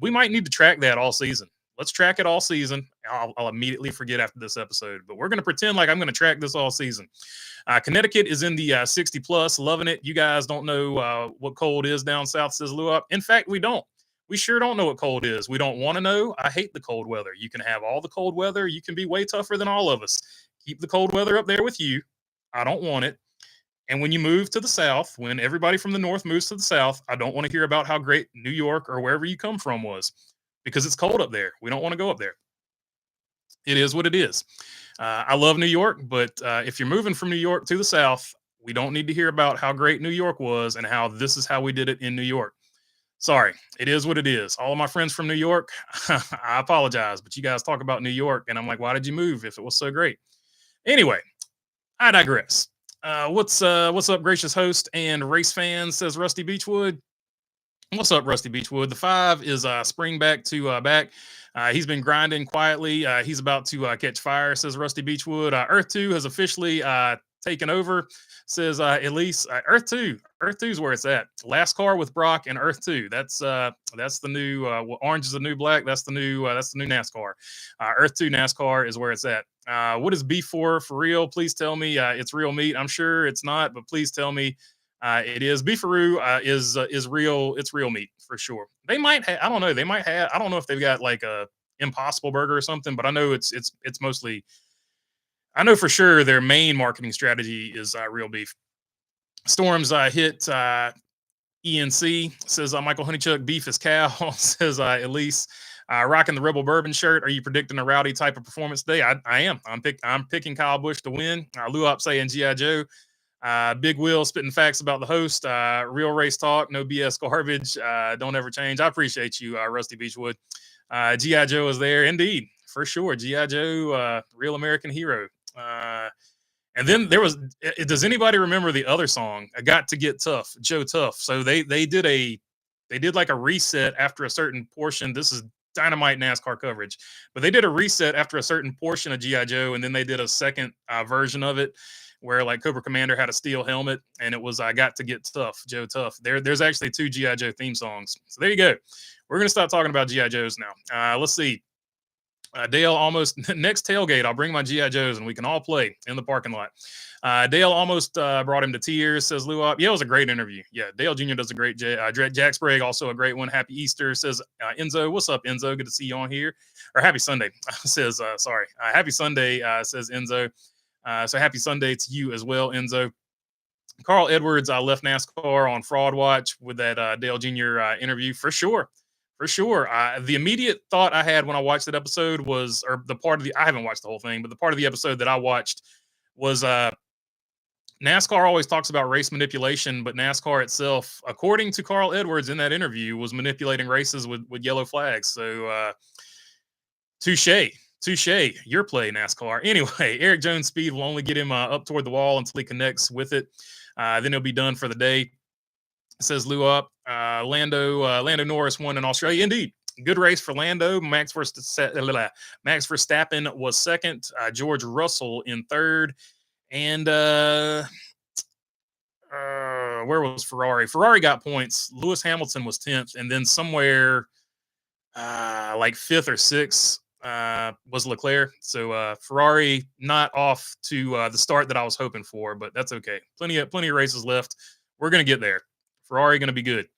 We might need to track that all season. Let's track it all season. I'll immediately forget after this episode, but we're going to pretend like I'm going to track this all season. Connecticut is in the 60 plus, loving it. You guys don't know what cold is down south, says Lou Up. In fact, we don't. We sure don't know what cold is. We don't want to know. I hate the cold weather. You can have all the cold weather. You can be way tougher than all of us. Keep the cold weather up there with you. I don't want it. And when you move to the south, when everybody from the north moves to the south, I don't want to hear about how great New York or wherever you come from was, because it's cold up there. We don't want to go up there. It is what it is. I love New York, but if you're moving from New York to the south, we don't need to hear about how great New York was and how this is how we did it in New York. Sorry, it is what it is. All of my friends from New York, I apologize, but you guys talk about New York, and I'm like, why did you move if it was so great? Anyway, I digress. What's up, gracious host and race fans, says Rusty Beechwood. What's up, Rusty Beechwood? The 5 is spring back to back. He's been grinding quietly. He's about to catch fire, says Rusty Beechwood. Earth 2 has officially taken over, says Elise. Earth 2 is where it's at. Last car with Brock and Earth 2. That's the new orange is the new black. That's the new NASCAR. Earth 2 NASCAR is where it's at. What is beef for real? Please tell me it's real meat. I'm sure it's not, but please tell me it is. Beefaroo is real. It's real meat for sure. They might have. I don't know. They might have. I don't know if they've got like a Impossible Burger or something, but I know it's mostly. I know for sure their main marketing strategy is real beef. Storms hit ENC, says Michael Honeychuck, beef is cow, says Elise. Rocking the Rebel Bourbon shirt. Are you predicting a rowdy type of performance today? I am. I'm picking Kyle Busch to win. Luop saying G.I. Joe. Big Will spitting facts about the host. Real race talk, no BS garbage. Don't ever change. I appreciate you, Rusty Beachwood. G.I. Joe is there. Indeed, for sure. G.I. Joe, real American hero. And then there was. Does anybody remember the other song? I Got to Get Tough, Joe Tough. So they did like a reset after a certain portion. This is dynamite NASCAR coverage, but they did a reset after a certain portion of GI Joe, and then they did a second version of it where like Cobra Commander had a steel helmet, and it was I Got to Get Tough, Joe Tough. There's actually 2 GI Joe theme songs. So there you go. We're gonna start talking about GI Joes now. Let's see. Dale almost next tailgate. I'll bring my GI Joes and we can all play in the parking lot. Dale almost brought him to tears, says Luop. Yeah, it was a great interview. Yeah, Dale Jr. does a great job. Jack Sprague, also a great one. Happy Easter, says Enzo. What's up, Enzo? Good to see you on here. Or happy Sunday, says, sorry. Happy Sunday, says Enzo. So happy Sunday to you as well, Enzo. Carl Edwards left NASCAR on Fraud Watch with that Dale Jr. Interview, for sure. For sure. The immediate thought I had when I watched that episode was, or the part of the, I haven't watched the whole thing, but the part of the episode that I watched was NASCAR always talks about race manipulation, but NASCAR itself, according to Carl Edwards in that interview, was manipulating races with yellow flags. So touche. Your play, NASCAR. Anyway, Eric Jones' speed will only get him up toward the wall until he connects with it. Then he'll be done for the day. Says Luop. Lando Norris won in Australia. Indeed, good race for Lando. Max Verstappen was second. George Russell in third. And where was Ferrari? Ferrari got points. Lewis Hamilton was 10th. And then somewhere like 5th or 6th was Leclerc. So Ferrari not off to the start that I was hoping for, but that's okay. Plenty of races left. We're going to get there. Ferrari going to be good.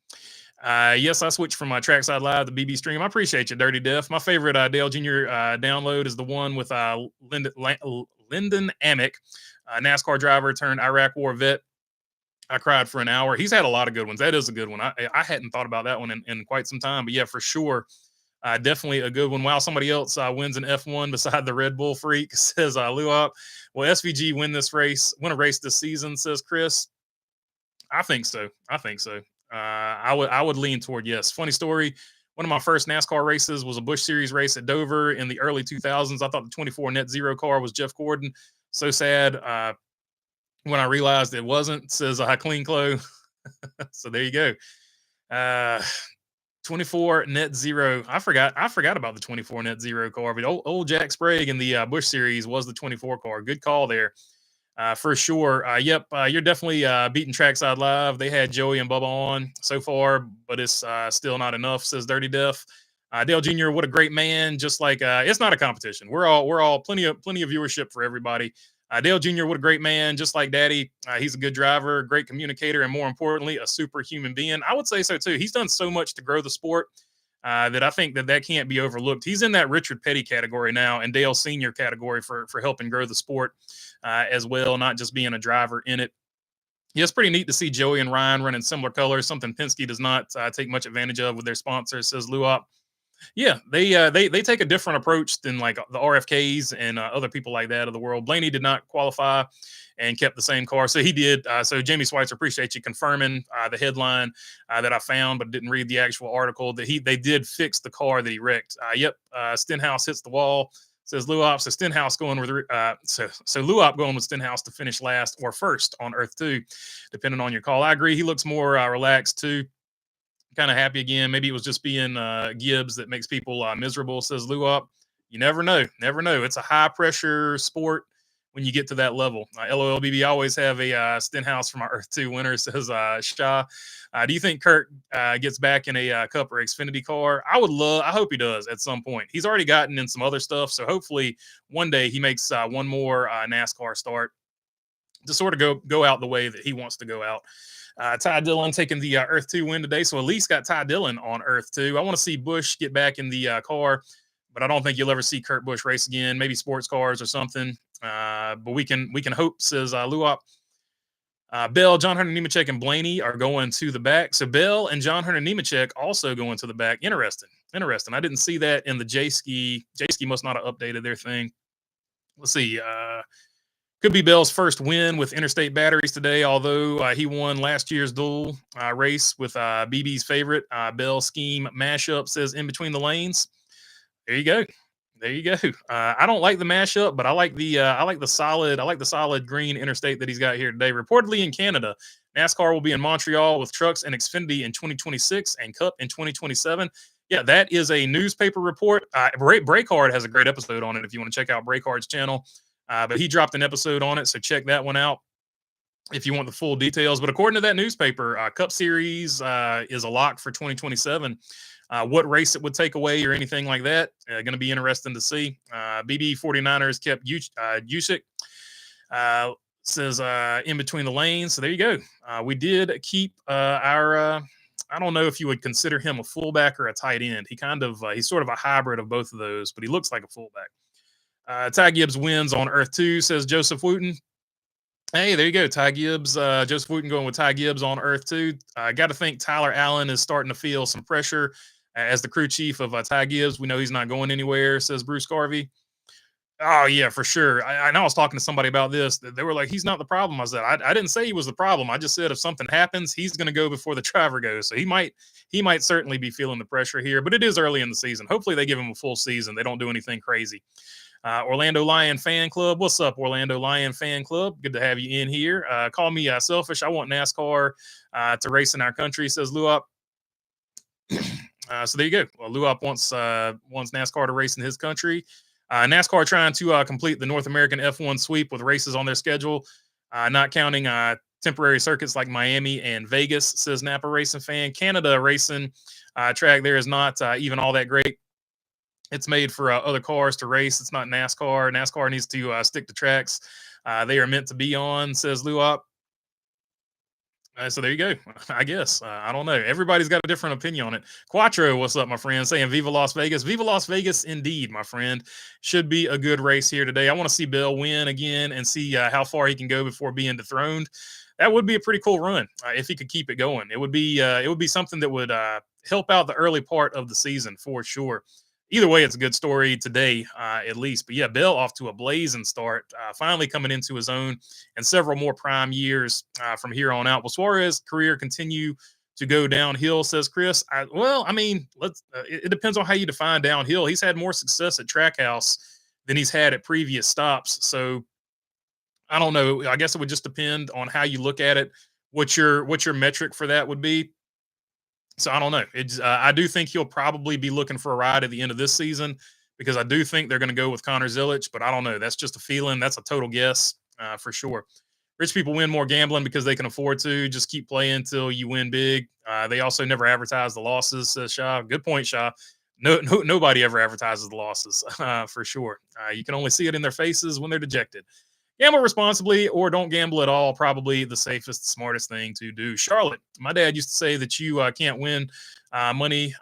Yes, I switched from my Trackside Live to BB Stream. I appreciate you, Dirty Def. My favorite Dale Jr. Download is the one with Lyndon Amick, NASCAR driver turned Iraq War vet. I cried for an hour. He's had a lot of good ones. That is a good one. I hadn't thought about that one in quite some time. But yeah, for sure, definitely a good one. Wow, somebody else wins an F1 beside the Red Bull freak, says Luop. Will SVG win a race this season, says Chris. I think so. I would lean toward yes. Funny story. One of my first NASCAR races was a Busch Series race at Dover in the early 2000s. I thought the 24 Net Zero car was Jeff Gordon. So sad when I realized it wasn't. Says Clean Clo. So there you go. 24 Net Zero. I forgot about the 24 Net Zero car, but old Jack Sprague in the Busch Series was the 24 car. Good call there. For sure. Yep, you're definitely beating Trackside Live. They had Joey and Bubba on so far, but it's still not enough, says Dirty Def. Dale Jr., what a great man. Just like it's not a competition. We're all plenty of viewership for everybody. Dale Jr., what a great man. Just like Daddy, he's a good driver, great communicator, and more importantly, a superhuman being. I would say so too. He's done so much to grow the sport. That I think that can't be overlooked. He's in that Richard Petty category now and Dale Senior category for helping grow the sport as well, not just being a driver in it. Yeah, it's pretty neat to see Joey and Ryan running similar colors, something Penske does not take much advantage of with their sponsors, says Luop. Yeah, they take a different approach than like the RFKs and other people like that of the world. Blaney did not qualify and kept the same car. So he did. So Jamie Schweitzer, appreciate you confirming the headline that I found, but didn't read the actual article that they did fix the car that he wrecked. Yep. Stenhouse hits the wall, says Luop. So Stenhouse going with so Luop going with Stenhouse to finish last or first on Earth 2, depending on your call. I agree. He looks more relaxed too. Kind of happy again. Maybe it was just being Gibbs that makes people miserable, says Luop. You never know. It's a high pressure sport when you get to that level. LOLBB always have a Stenhouse from our Earth 2 winner, says Shah. Do you think Kurt gets back in a Cup or Xfinity car? I hope he does at some point. He's already gotten in some other stuff, so hopefully one day he makes one more NASCAR start to sort of go out the way that he wants to go out. Ty Dillon taking the Earth 2 win today, so at least got Ty Dillon on Earth 2. I want to see Busch get back in the car, but I don't think you'll ever see Kurt Busch race again. Maybe sports cars or something. But we can hope, says Luop. Bell, John Hunter Nemechek, and Blaney are going to the back. So Bell and John Hunter Nemechek also going to the back. Interesting. Interesting. I didn't see that in the J Ski. J Ski must not have updated their thing. Let's see. Could be Bell's first win with Interstate Batteries today, although he won last year's dual race with BB's favorite. Bell Scheme Mashup says in between the lanes. There you go. There you go. I don't like the mashup, but I like the solid green interstate that he's got here today. Reportedly in Canada, NASCAR will be in Montreal with trucks and Xfinity in 2026 and Cup in 2027. Yeah, that is a newspaper report. Breakard has a great episode on it if you want to check out Breakard's channel. But he dropped an episode on it, so check that one out if you want the full details. But according to that newspaper, Cup Series is a lock for 2027. What race it would take away or anything like that, going to be interesting to see. BB 49ers kept Usyk, says in between the lanes. So there you go. We did keep our, I don't know if you would consider him a fullback or a tight end. He's sort of a hybrid of both of those, but he looks like a fullback. Ty Gibbs wins on Earth 2, says Joseph Wooten. Hey, there you go. Ty Gibbs, Joseph Wooten going with Ty Gibbs on Earth 2. Got to think Tyler Allen is starting to feel some pressure as the crew chief of Ty Gibbs. We know he's not going anywhere, says Bruce Garvey. Oh, yeah, for sure. I know I was talking to somebody about this. They were like, he's not the problem. I said, I didn't say he was the problem. I just said if something happens, he's going to go before the driver goes. So he might certainly be feeling the pressure here, but it is early in the season. Hopefully they give him a full season. They don't do anything crazy. Orlando Lion Fan Club. What's up, Orlando Lion Fan Club? Good to have you in here. Call me selfish. I want NASCAR to race in our country, says Luop. So there you go. Well, Luop wants NASCAR to race in his country. NASCAR trying to complete the North American F1 sweep with races on their schedule, not counting temporary circuits like Miami and Vegas, says Napa Racing Fan. Canada racing track there is not even all that great. It's made for other cars to race. It's not NASCAR. NASCAR needs to stick to tracks they are meant to be on, says Luop. So there you go. I guess. I don't know. Everybody's got a different opinion on it. Quattro, what's up, my friend? Saying Viva Las Vegas. Viva Las Vegas indeed, my friend. Should be a good race here today. I want to see Bell win again and see how far he can go before being dethroned. That would be a pretty cool run if he could keep it going. It would be something that would help out the early part of the season for sure. Either way, it's a good story today, at least. But yeah, Bell off to a blazing start, finally coming into his own, and several more prime years from here on out. Will Suarez's career continue to go downhill, says Chris? It depends on how you define downhill. He's had more success at Trackhouse than he's had at previous stops. So I don't know. I guess it would just depend on how you look at it, what your metric for that would be. So I don't know. I do think he'll probably be looking for a ride at the end of this season because I do think they're going to go with Connor Zilic, but I don't know. That's just a feeling. That's a total guess for sure. Rich people win more gambling because they can afford to. Just keep playing until you win big. They also never advertise the losses, says Shaw. Good point, Shaw. Nobody ever advertises the losses for sure. You can only see it in their faces when they're dejected. Gamble responsibly or don't gamble at all. Probably the safest, smartest thing to do. Charlotte, my dad used to say that you can't win money.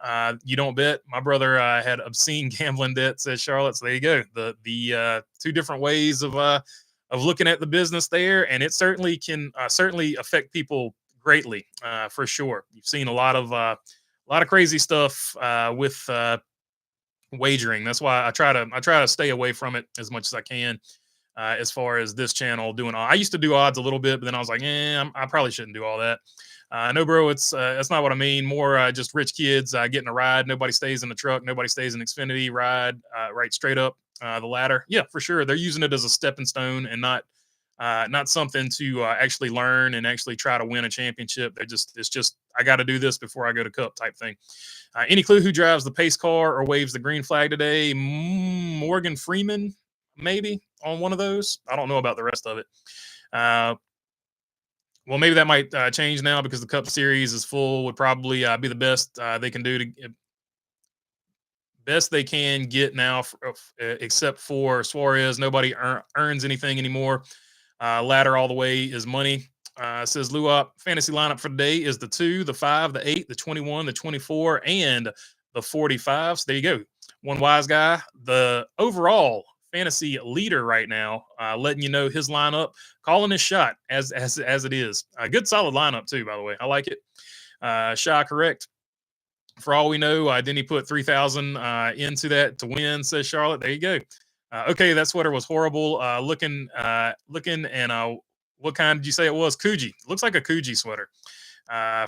You don't bet. My brother had obscene gambling debt, says Charlotte. So there you go. The two different ways of looking at the business there. And it certainly can certainly affect people greatly for sure. You've seen a lot of crazy stuff with wagering. That's why I try to stay away from it as much as I can. As far as this channel doing, I used to do odds a little bit, but then I was like, I probably shouldn't do all that. No, bro, that's not what I mean. More just rich kids getting a ride. Nobody stays in the truck. Nobody stays in Xfinity. Ride right straight up the ladder. Yeah, for sure. They're using it as a stepping stone and not something to actually learn and actually try to win a championship. It's just I got to do this before I go to Cup type thing. Any clue who drives the pace car or waves the green flag today? Morgan Freeman. Maybe on one of those. I don't know about the rest of it. Well, maybe that might change now because the Cup Series is full. Would probably be the best they can do to best they can get now, except for Suarez. Nobody earns anything anymore. Ladder all the way is money. Says Luop. Fantasy lineup for today is the 2, the 5, the 8, the 21, the 24, and the 45. So there you go. One wise guy. The overall fantasy leader right now, letting you know his lineup, calling his shot as it is. A good solid lineup too, by the way. I like it. Shy correct. For all we know, didn't he put 3,000 into that to win? Says Charlotte. There you go. Okay, that sweater was horrible. Looking, and what kind did you say it was? Coogee. Looks like a Coogee sweater.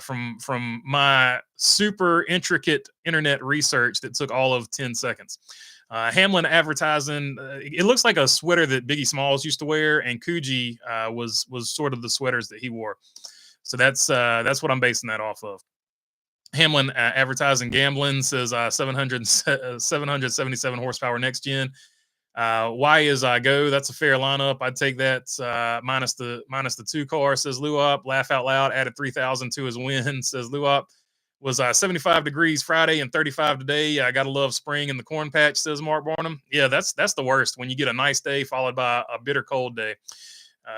From my super intricate internet research that took all of 10 seconds. Hamlin advertising. It looks like a sweater that Biggie Smalls used to wear, and Coogee was sort of the sweaters that he wore. So that's what I'm basing that off of. Hamlin advertising gambling says 777 horsepower next gen. Why is I go? That's a fair lineup. I'd take that minus the two car. Says Luop. Laugh out loud. Added 3,000 to his win. Says Luop. Was 75 degrees Friday and 35 today. I gotta love spring in the corn patch. Says Mark Barnum. Yeah, that's the worst when you get a nice day followed by a bitter cold day.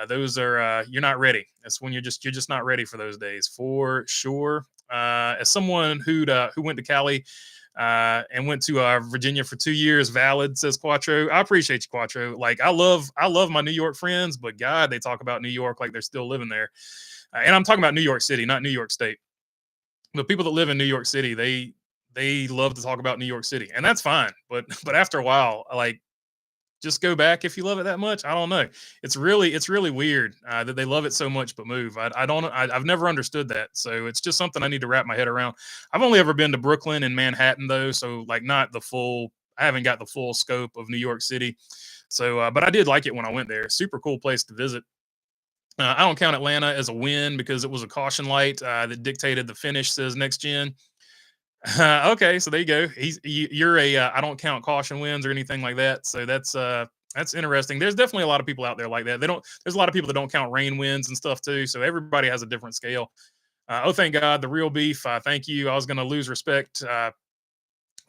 Those are you're not ready. That's when you're just not ready for those days for sure. As someone who went to Cali and went to Virginia for 2 years, valid, says Quattro. I appreciate you, Quattro. Like I love my New York friends, but God, they talk about New York like they're still living there. And I'm talking about New York City, not New York State. The people that live in New York City, they love to talk about New York City, and that's fine. But after a while, like just go back if you love it that much. I don't know. It's really weird that they love it so much but move. I've never understood that. So it's just something I need to wrap my head around. I've only ever been to Brooklyn and Manhattan though, so like not the full. I haven't got the full scope of New York City. So, but I did like it when I went there. Super cool place to visit. I don't count Atlanta as a win because it was a caution light that dictated the finish. Says next gen. Okay, so there you go. You're a I don't count caution wins or anything like that. So that's interesting. There's definitely a lot of people out there like that. They don't. There's a lot of people that don't count rain wins and stuff too. So everybody has a different scale. Oh, thank God, the real beef. Thank you. I was going to lose respect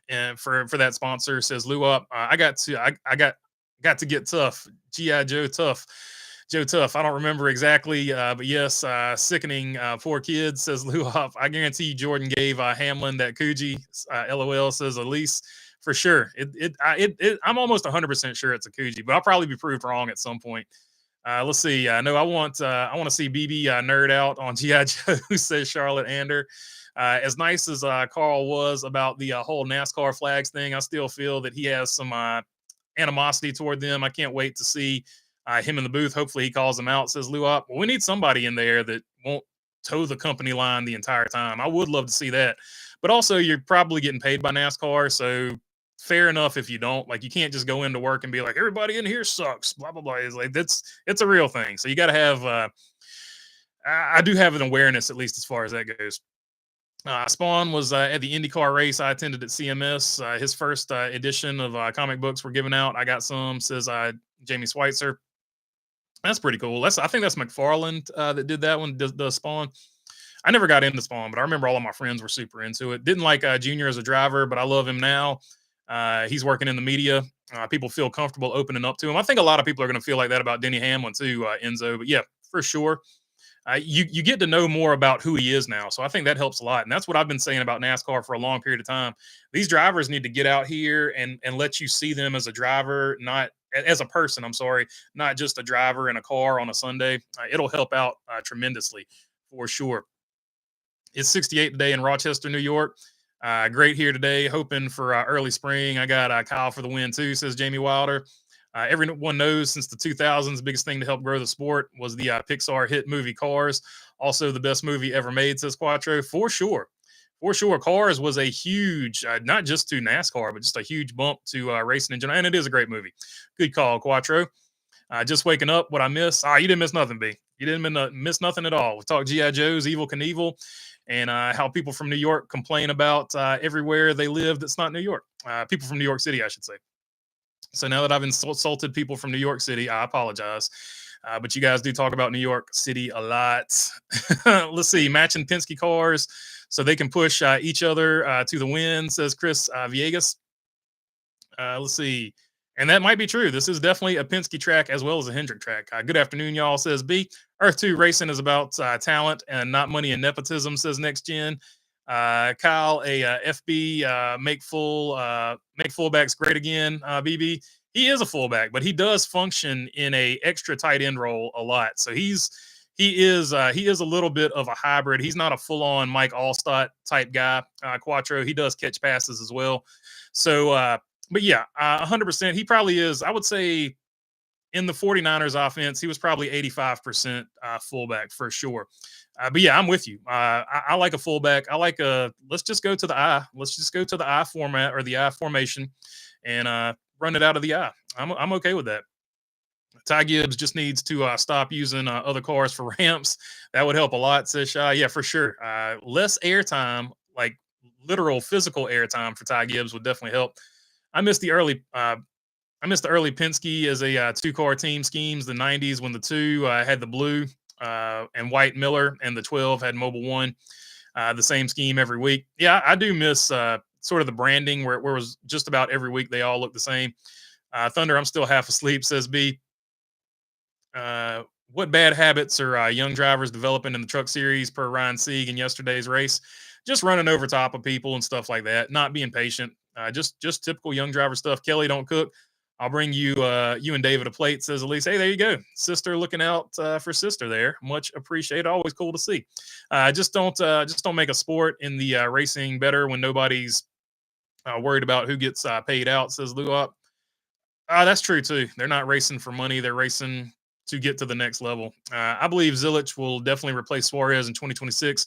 and for that sponsor. Says Lou up. I got to get tough. GI Joe tough. Joe Tough. I don't remember exactly, but yes, sickening. 4 kids, says Lou Hop. I guarantee you Jordan gave Hamlin that Coogee. LOL, says Elise. For sure. I'm almost 100% sure it's a Coogee, but I'll probably be proved wrong at some point. Let's see. No, I want to see BB nerd out on GI Joe. Says Charlotte Ander. As nice as Carl was about the whole NASCAR flags thing, I still feel that he has some animosity toward them. I can't wait to see him in the booth. Hopefully he calls them out. Says Lou Up. Well, we need somebody in there that won't toe the company line the entire time. I would love to see that. But also, you're probably getting paid by NASCAR, so fair enough if you don't. Like, you can't just go into work and be like, everybody in here sucks. Blah blah blah. It's like it's a real thing. So you got to have. I do have an awareness, at least as far as that goes. Spawn was at the IndyCar race I attended at CMS. His first edition of comic books were given out. I got some. Says Jamie Schweitzer. That's pretty cool. I think that's McFarland that did that one. Does Spawn? I never got into Spawn, but I remember all of my friends were super into it. Didn't like Junior as a driver, but I love him now. He's working in the media. People feel comfortable opening up to him. I think a lot of people are going to feel like that about Denny Hamlin too, Enzo. But yeah, for sure. You get to know more about who he is now. So I think that helps a lot. And that's what I've been saying about NASCAR for a long period of time. These drivers need to get out here and let you see them as a driver, not as a person. I'm sorry, not just a driver in a car on a Sunday. It'll help out tremendously for sure. It's 68 today in Rochester, New York. Great here today. Hoping for early spring. I got Kyle for the win too, says Jamie Wilder. Everyone knows since the 2000s, the biggest thing to help grow the sport was the Pixar hit movie Cars. Also, the best movie ever made, says Quattro. For sure. For sure. Cars was a huge, not just to NASCAR, but just a huge bump to racing in general. And it is a great movie. Good call, Quattro. Just waking up. What I miss? You didn't miss nothing, B. You didn't miss nothing at all. We talked G.I. Joe's, Evil Knievel, and how people from New York complain about everywhere they live that's not New York. People from New York City, I should say. So now that I've insulted people from New York City, I apologize. But you guys do talk about New York City a lot. Let's see, matching Penske cars so they can push each other to the win, says Chris Viegas. Let's see. And that might be true. This is definitely a Penske track as well as a Hendrick track. Good afternoon, y'all, says B. Earth 2 Racing is about talent and not money and nepotism, says Next Gen. Kyle, FB, make fullbacks great again. BB, he is a fullback, but he does function in a extra tight end role a lot. So he is a little bit of a hybrid. He's not a full on Mike Allstott type guy. Quattro, he does catch passes as well. So, but yeah, 100%. He probably is. I would say in the 49ers offense, he was probably 85% fullback for sure. But yeah, I'm with you. I like a fullback. I like let's just go to the I. Let's just go to the I format or the I formation and run it out of the I. I'm okay with that. Ty Gibbs just needs to stop using other cars for ramps. That would help a lot, says Shy. Yeah, for sure. Less airtime, like literal physical airtime for Ty Gibbs would definitely help. I miss the early I missed the early Penske as a two-car team schemes, the 90s when the two had the blue and white Miller and the 12 had Mobile One, the same scheme every week. Yeah, I do miss sort of the branding where it was just about every week they all look the same. Thunder, I'm still half asleep, says B. What bad habits are young drivers developing in the truck series per Ryan Sieg in yesterday's race? Just running over top of people and stuff like that, not being patient. Just typical young driver stuff. Kelly, don't cook. I'll bring you and David a plate, says Elise. Hey, there you go. Sister looking out for sister there. Much appreciated. Always cool to see. Just don't make a sport in the racing better when nobody's worried about who gets paid out, says Luop. That's true too. They're not racing for money. They're racing to get to the next level. I believe Zilich will definitely replace Suarez in 2026.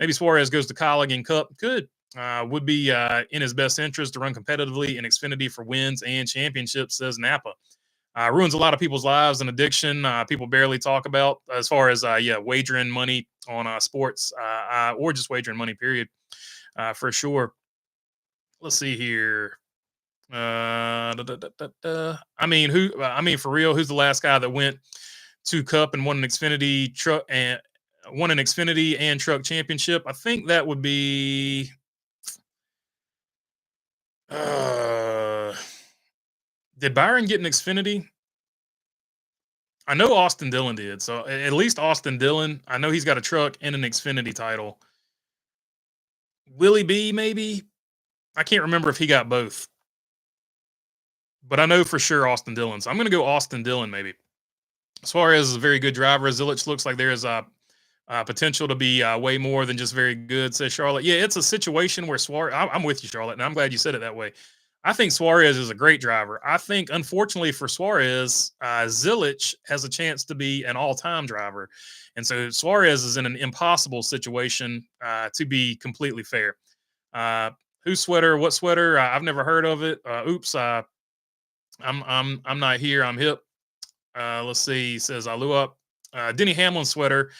Maybe Suarez goes to Colleague and Cup. Could. Would be in his best interest to run competitively in Xfinity for wins and championships, says Napa. Ruins a lot of people's lives and addiction. People barely talk about as far as wagering money on sports or just wagering money, period, for sure. Let's see here. I mean, who? I mean, for real, who's the last guy that went to Cup and won an Xfinity truck and won an Xfinity and truck championship? I think that would be. Did Byron get an Xfinity? I know Austin Dillon did. So at least Austin Dillon. I know he's got a truck and an Xfinity title. Willie B, maybe. I can't remember if he got both. But I know for sure Austin Dillon. So I'm going to go Austin Dillon, maybe. Suarez is a very good driver. Zilich looks like there's a potential to be way more than just very good, says Charlotte. Yeah, it's a situation where Suarez, I'm with you, Charlotte, and I'm glad you said it that way. I think Suarez is a great driver. I think, unfortunately for Suarez, Zilich has a chance to be an all-time driver. And so Suarez is in an impossible situation to be completely fair. Whose sweater? What sweater? I've never heard of it. Oops. I'm not here. I'm hip. Let's see. He says Alup. Denny Hamlin sweater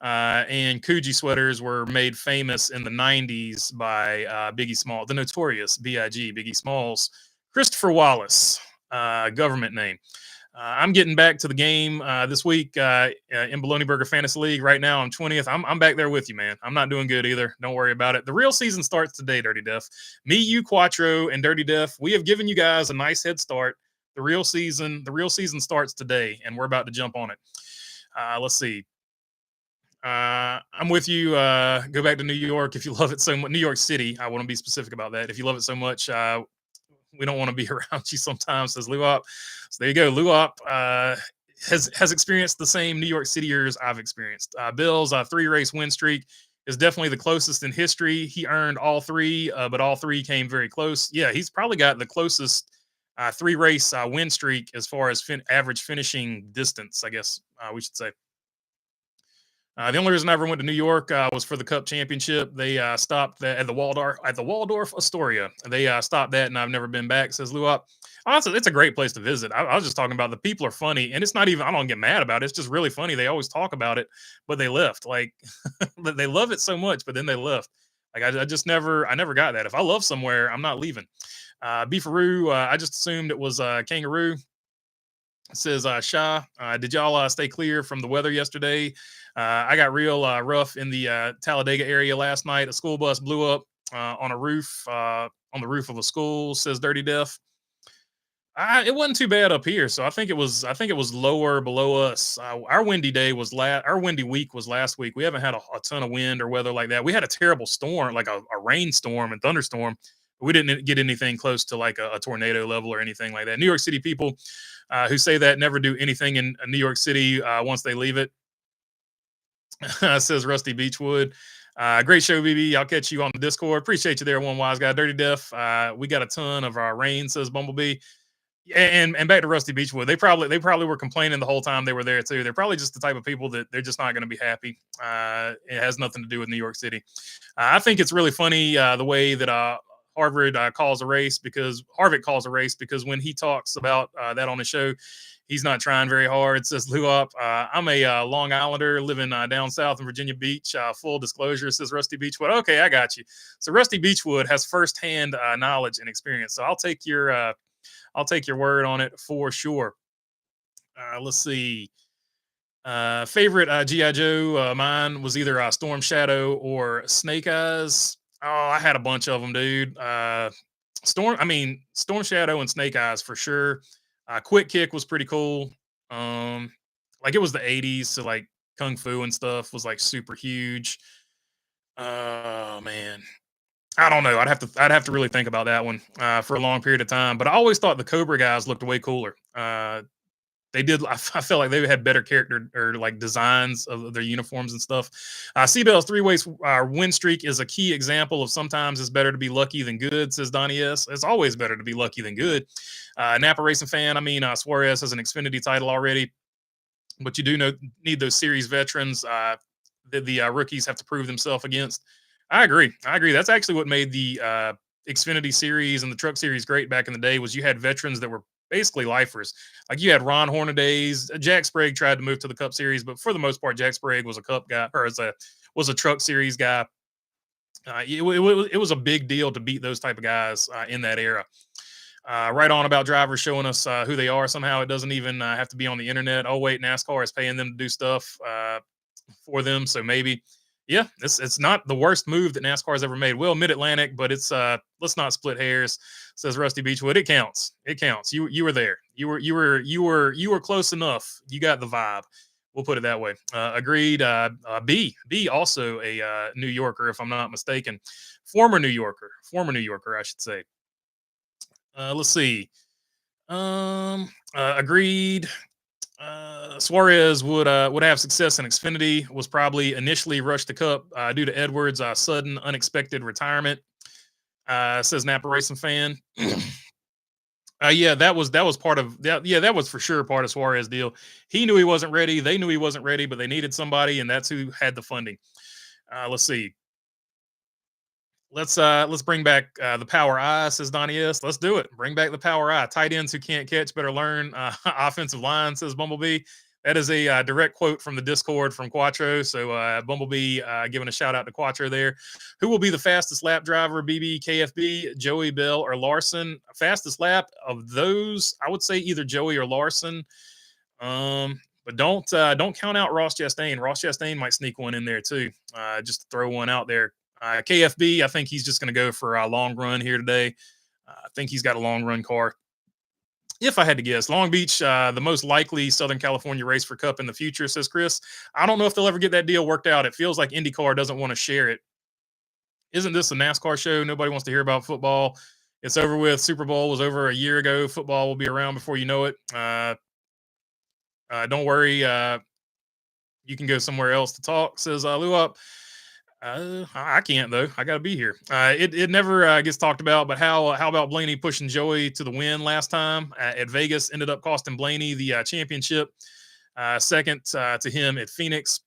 and Coogee sweaters were made famous in the 90s by Biggie Small, the notorious B.I.G. Biggie Smalls. Christopher Wallace, government name. I'm getting back to the game this week in Baloney Burger Fantasy League. Right now, I'm 20th. I'm back there with you, man. I'm not doing good either. Don't worry about it. The real season starts today, Dirty Def. Me, you, Quattro, and Dirty Def, we have given you guys a nice head start. The real season starts today, and we're about to jump on it. Let's see. I'm with you. Go back to New York if you love it so much. New York City. I want to be specific about that. If you love it so much, we don't want to be around you sometimes, says Luop. So there you go. Luop has experienced the same New York City years I've experienced. Bill's 3-race win streak is definitely the closest in history. He earned all three, but all three came very close. Yeah, he's probably got the closest 3-race win streak as far as average finishing distance, I guess we should say. The only reason I ever went to New York was for the Cup Championship. They stopped at the Waldorf Astoria. They stopped that, and I've never been back, says Luop. Honestly, it's a great place to visit. I was just talking about the people are funny, and it's not even, I don't get mad about it. It's just really funny. They always talk about it, but they left. Like, they love it so much, but then they left. Like, I never got that. If I love somewhere, I'm not leaving. Beefaroo, I just assumed it was kangaroo. It says Shah, did y'all stay clear from the weather yesterday? I got real rough in the Talladega area last night. A school bus blew up on a roof, on the roof of a school, says Dirty Def. It wasn't too bad up here, so I think it was lower below us. Our windy week was last week. We haven't had a ton of wind or weather like that. We had a terrible storm, like a rainstorm and thunderstorm We didn't get anything close to like a tornado level or anything like that. New York City people who say that never do anything in New York City once they leave it. Says Rusty Beechwood. Great show, BB. I'll catch you on the Discord. Appreciate you there, one wise guy. Dirty Def. We got a ton of our rain, says Bumblebee. And back to Rusty Beechwood. They probably were complaining the whole time they were there too. They're probably just the type of people that they're just not going to be happy. It has nothing to do with New York City. I think it's really funny the way that Harvard calls a race because Harvick calls a race because when he talks about that on the show, he's not trying very hard. It says Lou up. I'm a Long Islander living down south in Virginia Beach. Full disclosure, says Rusty Beechwood. Okay, I got you. So Rusty Beechwood has firsthand knowledge and experience. So I'll take your word on it for sure. Let's see. Favorite GI Joe. Mine was either Storm Shadow or Snake Eyes. Oh, I had a bunch of them, dude. Storm Shadow and Snake Eyes for sure. Quick Kick was pretty cool. Like it was the '80s, so like Kung Fu and stuff was like super huge. Oh man, I don't know. I'd have to really think about that one for a long period of time. But I always thought the Cobra guys looked way cooler. They did. I felt like they had better character or like designs of their uniforms and stuff. Seabell's three-way win streak is a key example of sometimes it's better to be lucky than good, says Donnie S. It's always better to be lucky than good. Napa Racing fan. Suarez has an Xfinity title already, but you do need those series veterans. The rookies have to prove themselves against. I agree. That's actually what made the Xfinity series and the Truck series great back in the day was you had veterans that were basically lifers. Like you had Ron Hornadays. Jack Sprague tried to move to the Cup Series, but for the most part, Jack Sprague was a Cup guy or was a Truck Series guy. It was a big deal to beat those type of guys in that era. Right on about drivers showing us who they are. Somehow it doesn't even have to be on the internet. Oh wait, NASCAR is paying them to do stuff for them, so maybe. Yeah, it's not the worst move that NASCAR has ever made. Well, Mid-Atlantic, but it's let's not split hairs, says Rusty Beechwood. It counts. It counts. You were there. You were close enough. You got the vibe. We'll put it that way. Agreed. B also a New Yorker, if I'm not mistaken. Former New Yorker, I should say. Let's see. Agreed. Suarez would have success in Xfinity. Was probably initially rushed to Cup due to Edwards' sudden, unexpected retirement. Says Napa Racing fan. Yeah, that was part of that. Yeah, that was for sure part of Suarez deal. He knew he wasn't ready. They knew he wasn't ready, but they needed somebody, and that's who had the funding. Let's see. Let's bring back the power eye, says Donnie S. Let's do it. Bring back the power eye. Tight ends who can't catch better learn. Offensive line, says Bumblebee. That is a direct quote from the Discord from Quattro. So Bumblebee giving a shout out to Quattro there. Who will be the fastest lap driver? BB, KFB, Joey Bell, or Larson? Fastest lap of those, I would say either Joey or Larson. But don't count out Ross Chastain. Ross Chastain might sneak one in there too. Just to throw one out there. KFB, I think he's just going to go for a long run here today. I think he's got a long run car. If I had to guess, Long Beach, the most likely Southern California race for Cup in the future, says Chris. I don't know if they'll ever get that deal worked out. It feels like IndyCar doesn't want to share it. Isn't this a NASCAR show? Nobody wants to hear about football. It's over with. Super Bowl was over a year ago. Football will be around before you know it. Don't worry. You can go somewhere else to talk, says Lou up. I can't though. I got to be here. It never gets talked about. But how about Blaney pushing Joey to the win last time at Vegas? Ended up costing Blaney the championship. Second to him at Phoenix,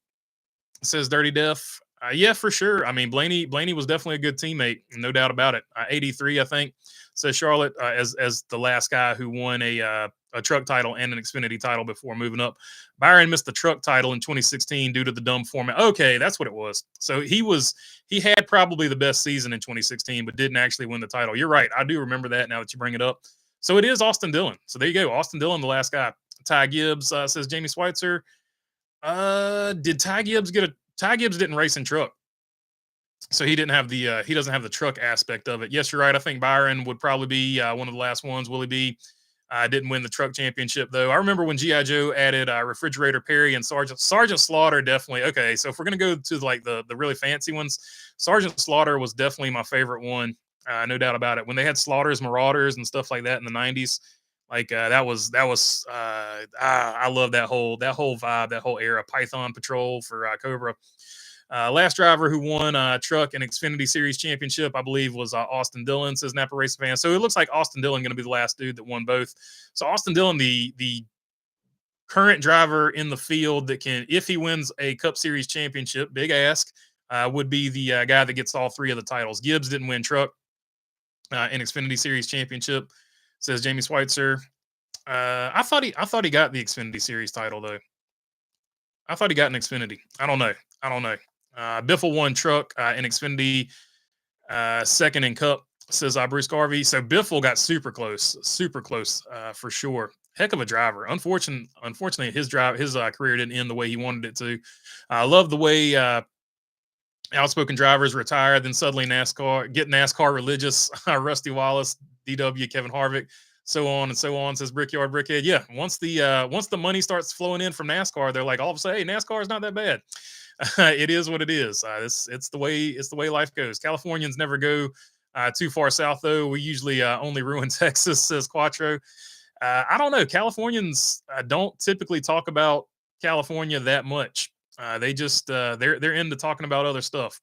says Dirty Def. Yeah, for sure. I mean, Blaney was definitely a good teammate, no doubt about it. 83, I think, says Charlotte, as the last guy who won a truck title and an Xfinity title before moving up. Byron missed the truck title in 2016 due to the dumb format. Okay, that's what it was. So he had probably the best season in 2016, but didn't actually win the title. You're right. I do remember that now that you bring it up. So it is Austin Dillon. So there you go. Austin Dillon, the last guy. Ty Gibbs, says Jamie Schweitzer. Did Ty Gibbs Ty Gibbs didn't race in truck. So he didn't have he doesn't have the truck aspect of it. Yes, you're right. I think Byron would probably be one of the last ones. Will he be? Didn't win the truck championship though. I remember when G.I. Joe added Refrigerator Perry and Sergeant Slaughter. Definitely. Okay, so if we're gonna go to like the really fancy ones, Sergeant Slaughter was definitely my favorite one. No doubt about it. When they had Slaughters, Marauders, and stuff like that in the '90s, like that was I love that whole vibe, that whole era. Python Patrol for Cobra. Last driver who won Truck and Xfinity Series championship, I believe, was Austin Dillon, says Napa Racing Fan. So it looks like Austin Dillon going to be the last dude that won both. So Austin Dillon, the current driver in the field that can, if he wins a Cup Series championship, big ask, would be the guy that gets all three of the titles. Gibbs didn't win Truck and Xfinity Series championship, says Jamie Schweitzer. I thought he got the Xfinity Series title though. I thought he got an Xfinity. I don't know. I don't know. Biffle won Truck and Xfinity second in Cup, says Bruce Garvey. So Biffle got super close for sure. Heck of a driver. Unfortunately, his career didn't end the way he wanted it to. I love the way outspoken drivers retire, then suddenly get NASCAR religious. Rusty Wallace, DW, Kevin Harvick, so on and so on, says Brickyard Brickhead. Yeah, once the money starts flowing in from NASCAR, they're like all of a sudden, hey, NASCAR is not that bad. It is what it is. It's the way life goes. Californians never go too far south, though. We usually only ruin Texas, says Quattro. I don't know. Californians don't typically talk about California that much. They just they're into talking about other stuff.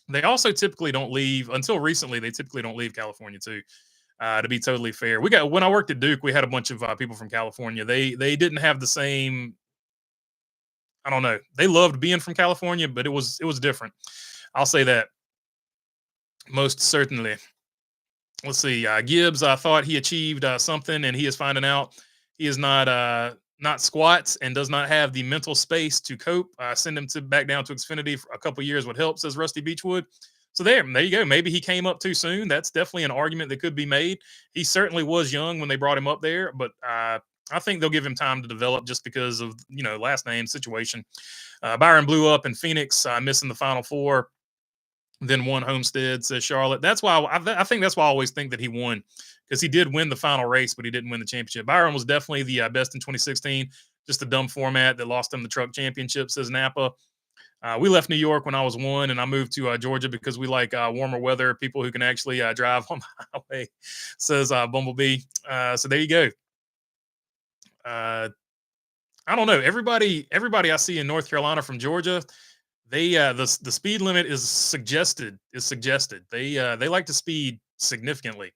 They also typically don't leave until recently. They typically don't leave California too. To be totally fair, when I worked at Duke, we had a bunch of people from California. They didn't have the same. I don't know. They loved being from California, but it was different. I'll say that most certainly. Let's see. Gibbs, I thought he achieved something, and he is finding out he is not squats and does not have the mental space to cope. Send him back down to Xfinity for a couple years would help, says Rusty Beechwood. So there you go. Maybe he came up too soon. That's definitely an argument that could be made. He certainly was young when they brought him up there, but I think they'll give him time to develop just because of last name situation. Byron blew up in Phoenix, missing the Final Four, then won Homestead, says Charlotte. That's why I think that's why I always think that he won, because he did win the final race, but he didn't win the championship. Byron was definitely the best in 2016. Just a dumb format that lost him the Truck Championship, says Napa. We left New York when I was 1, and I moved to Georgia because we like warmer weather, people who can actually drive on the highway, says Bumblebee. So there you go. I don't know. Everybody I see in North Carolina from Georgia, they the speed limit is suggested. They like to speed significantly.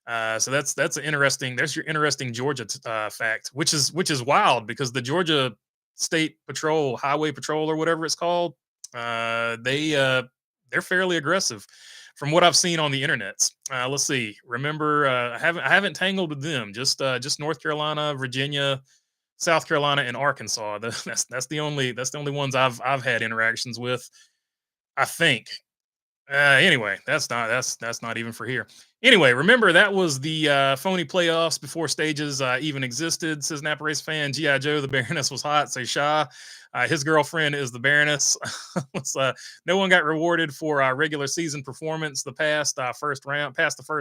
So that's an interesting. There's your interesting Georgia fact, which is wild because the Georgia State Patrol, Highway Patrol, or whatever it's called, they're fairly aggressive, from what I've seen on the internet. Let's see. Remember, I haven't tangled with them. Just North Carolina, Virginia, South Carolina, and Arkansas. That's the only ones I've had interactions with, I think. Anyway, that's not even for here. Anyway, remember that was the phony playoffs before stages even existed, says Napa Race Fan. G.I. Joe, the Baroness was hot, say Shaw. His girlfriend is the Baroness. No one got rewarded for regular season performance past the first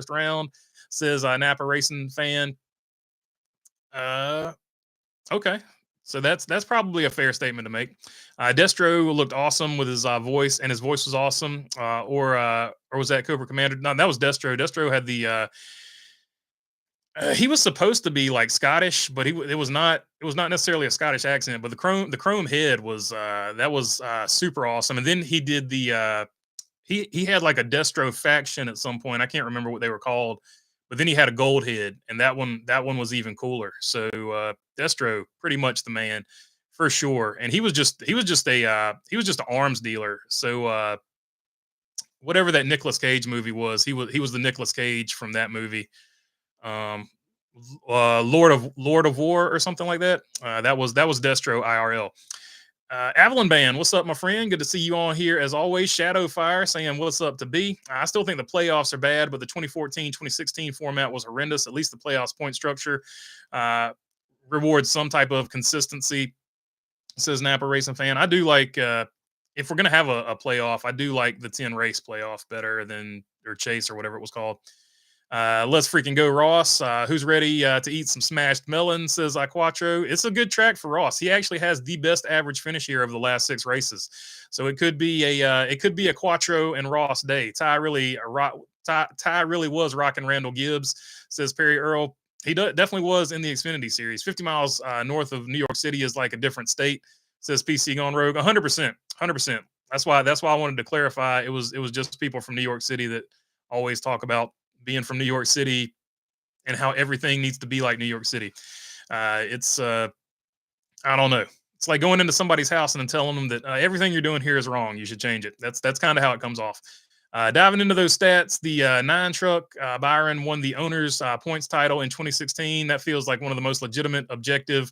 round, says Napa Racing Fan. Okay. So that's probably a fair statement to make. Destro looked awesome with his voice, and his voice was awesome. Or was that Cobra Commander? No, that was Destro. Destro had the he was supposed to be like Scottish, but it was not necessarily a Scottish accent. But the chrome head was super awesome. And then he did the he had like a Destro faction at some point. I can't remember what they were called. But then he had a gold head, and that one was even cooler. So Destro, pretty much the man for sure. And he was just an arms dealer. So whatever that Nicolas Cage movie was, he was the Nicolas Cage from that movie. Lord of War or something like that. That was Destro IRL. Avalon Band, what's up, my friend? Good to see you on here as always. Shadowfire saying, what's up to B? I still think the playoffs are bad, but the 2014-2016 format was horrendous. At least the playoffs point structure rewards some type of consistency, says Napa Racing Fan. I do like, if we're going to have a playoff, I do like the 10 race playoff better than, or Chase or whatever it was called. Let's freaking go, Ross. Who's ready to eat some smashed melon, says Quattro. It's a good track for Ross. He actually has the best average finish here over the last 6 races. So it could be a Quattro and Ross day. Ty Ty really was rocking Randall Gibbs, says Perry Earl. He definitely was in the Xfinity series. 50 miles north of New York City is like a different state, says PC Gone Rogue. 100%. 100%. That's why I wanted to clarify. It was just people from New York City that always talk about being from New York City and how everything needs to be like New York City. It's I don't know. It's like going into somebody's house and then telling them that everything you're doing here is wrong. You should change it. That's kind of how it comes off. Diving into those stats, the nine truck Byron won the owners points title in 2016. That feels like one of the most legitimate, objective.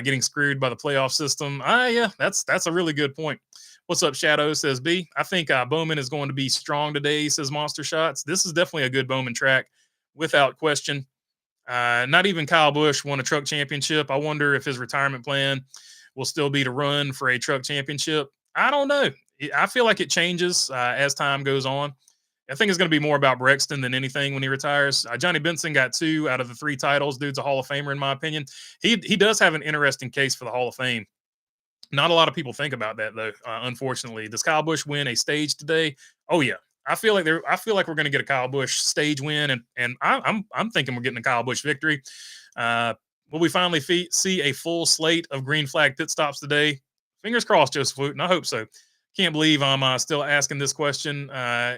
Getting screwed by the playoff system. Yeah, that's a really good point. What's up, Shadow? Says B. I think Bowman is going to be strong today. Says Monster Shots. This is definitely a good Bowman track, without question. Not even Kyle Busch won a truck championship. I wonder if his retirement plan will still be to run for a truck championship. I don't know. I feel like it changes as time goes on. I think it's going to be more about Brexton than anything when he retires. Johnny Benson got 2 out of the 3 titles. Dude's a Hall of Famer, in my opinion. He does have an interesting case for the Hall of Fame. Not a lot of people think about that, though. Unfortunately, does Kyle Busch win a stage today? Oh yeah, I feel like we're going to get a Kyle Busch stage win, and I'm thinking we're getting a Kyle Busch victory. Will we finally see a full slate of green flag pit stops today? Fingers crossed, Joseph Wooten. I hope so. Can't believe I'm still asking this question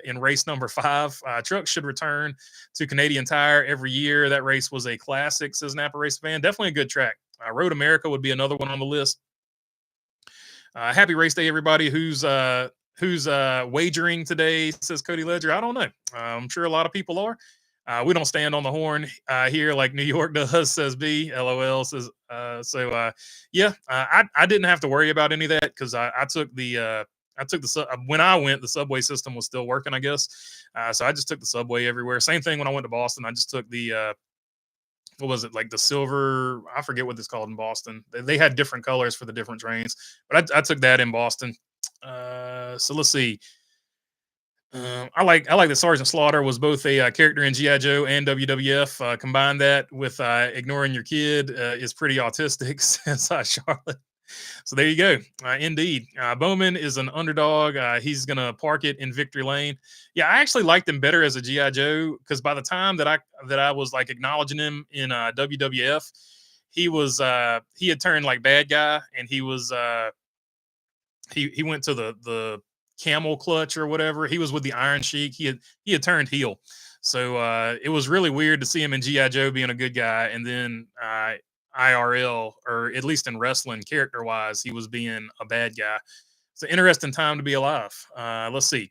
in race number 5. Trucks should return to Canadian Tire every year. That race was a classic, says Napa Race Fan. Definitely a good track. Road America would be another one on the list. Happy race day, everybody. Who's wagering today, says Cody Ledger. I don't know. I'm sure a lot of people are. We don't stand on the horn here like New York does, says B. LOL says. Yeah, I didn't have to worry about any of that because I took the when I went, the subway system was still working, I guess. So I just took the subway everywhere. Same thing when I went to Boston. I just took the what was it, like the silver? I forget what it's called in Boston. They had different colors for the different trains, but I took that in Boston. So let's see. I like that Sergeant Slaughter was both a character in GI Joe and WWF. Combine that with ignoring your kid is pretty autistic, says Charlotte. So there you go. Indeed, Bowman is an underdog. He's gonna park it in victory lane. Yeah, I actually liked him better as a GI Joe because by the time that I was like acknowledging him in WWF, he had turned like bad guy, and he went to the camel clutch or whatever. He was with the Iron Sheik. He had turned heel. So it was really weird to see him in GI Joe being a good guy, and then IRL, or at least in wrestling, character wise, he was being a bad guy. It's an interesting time to be alive. Let's see.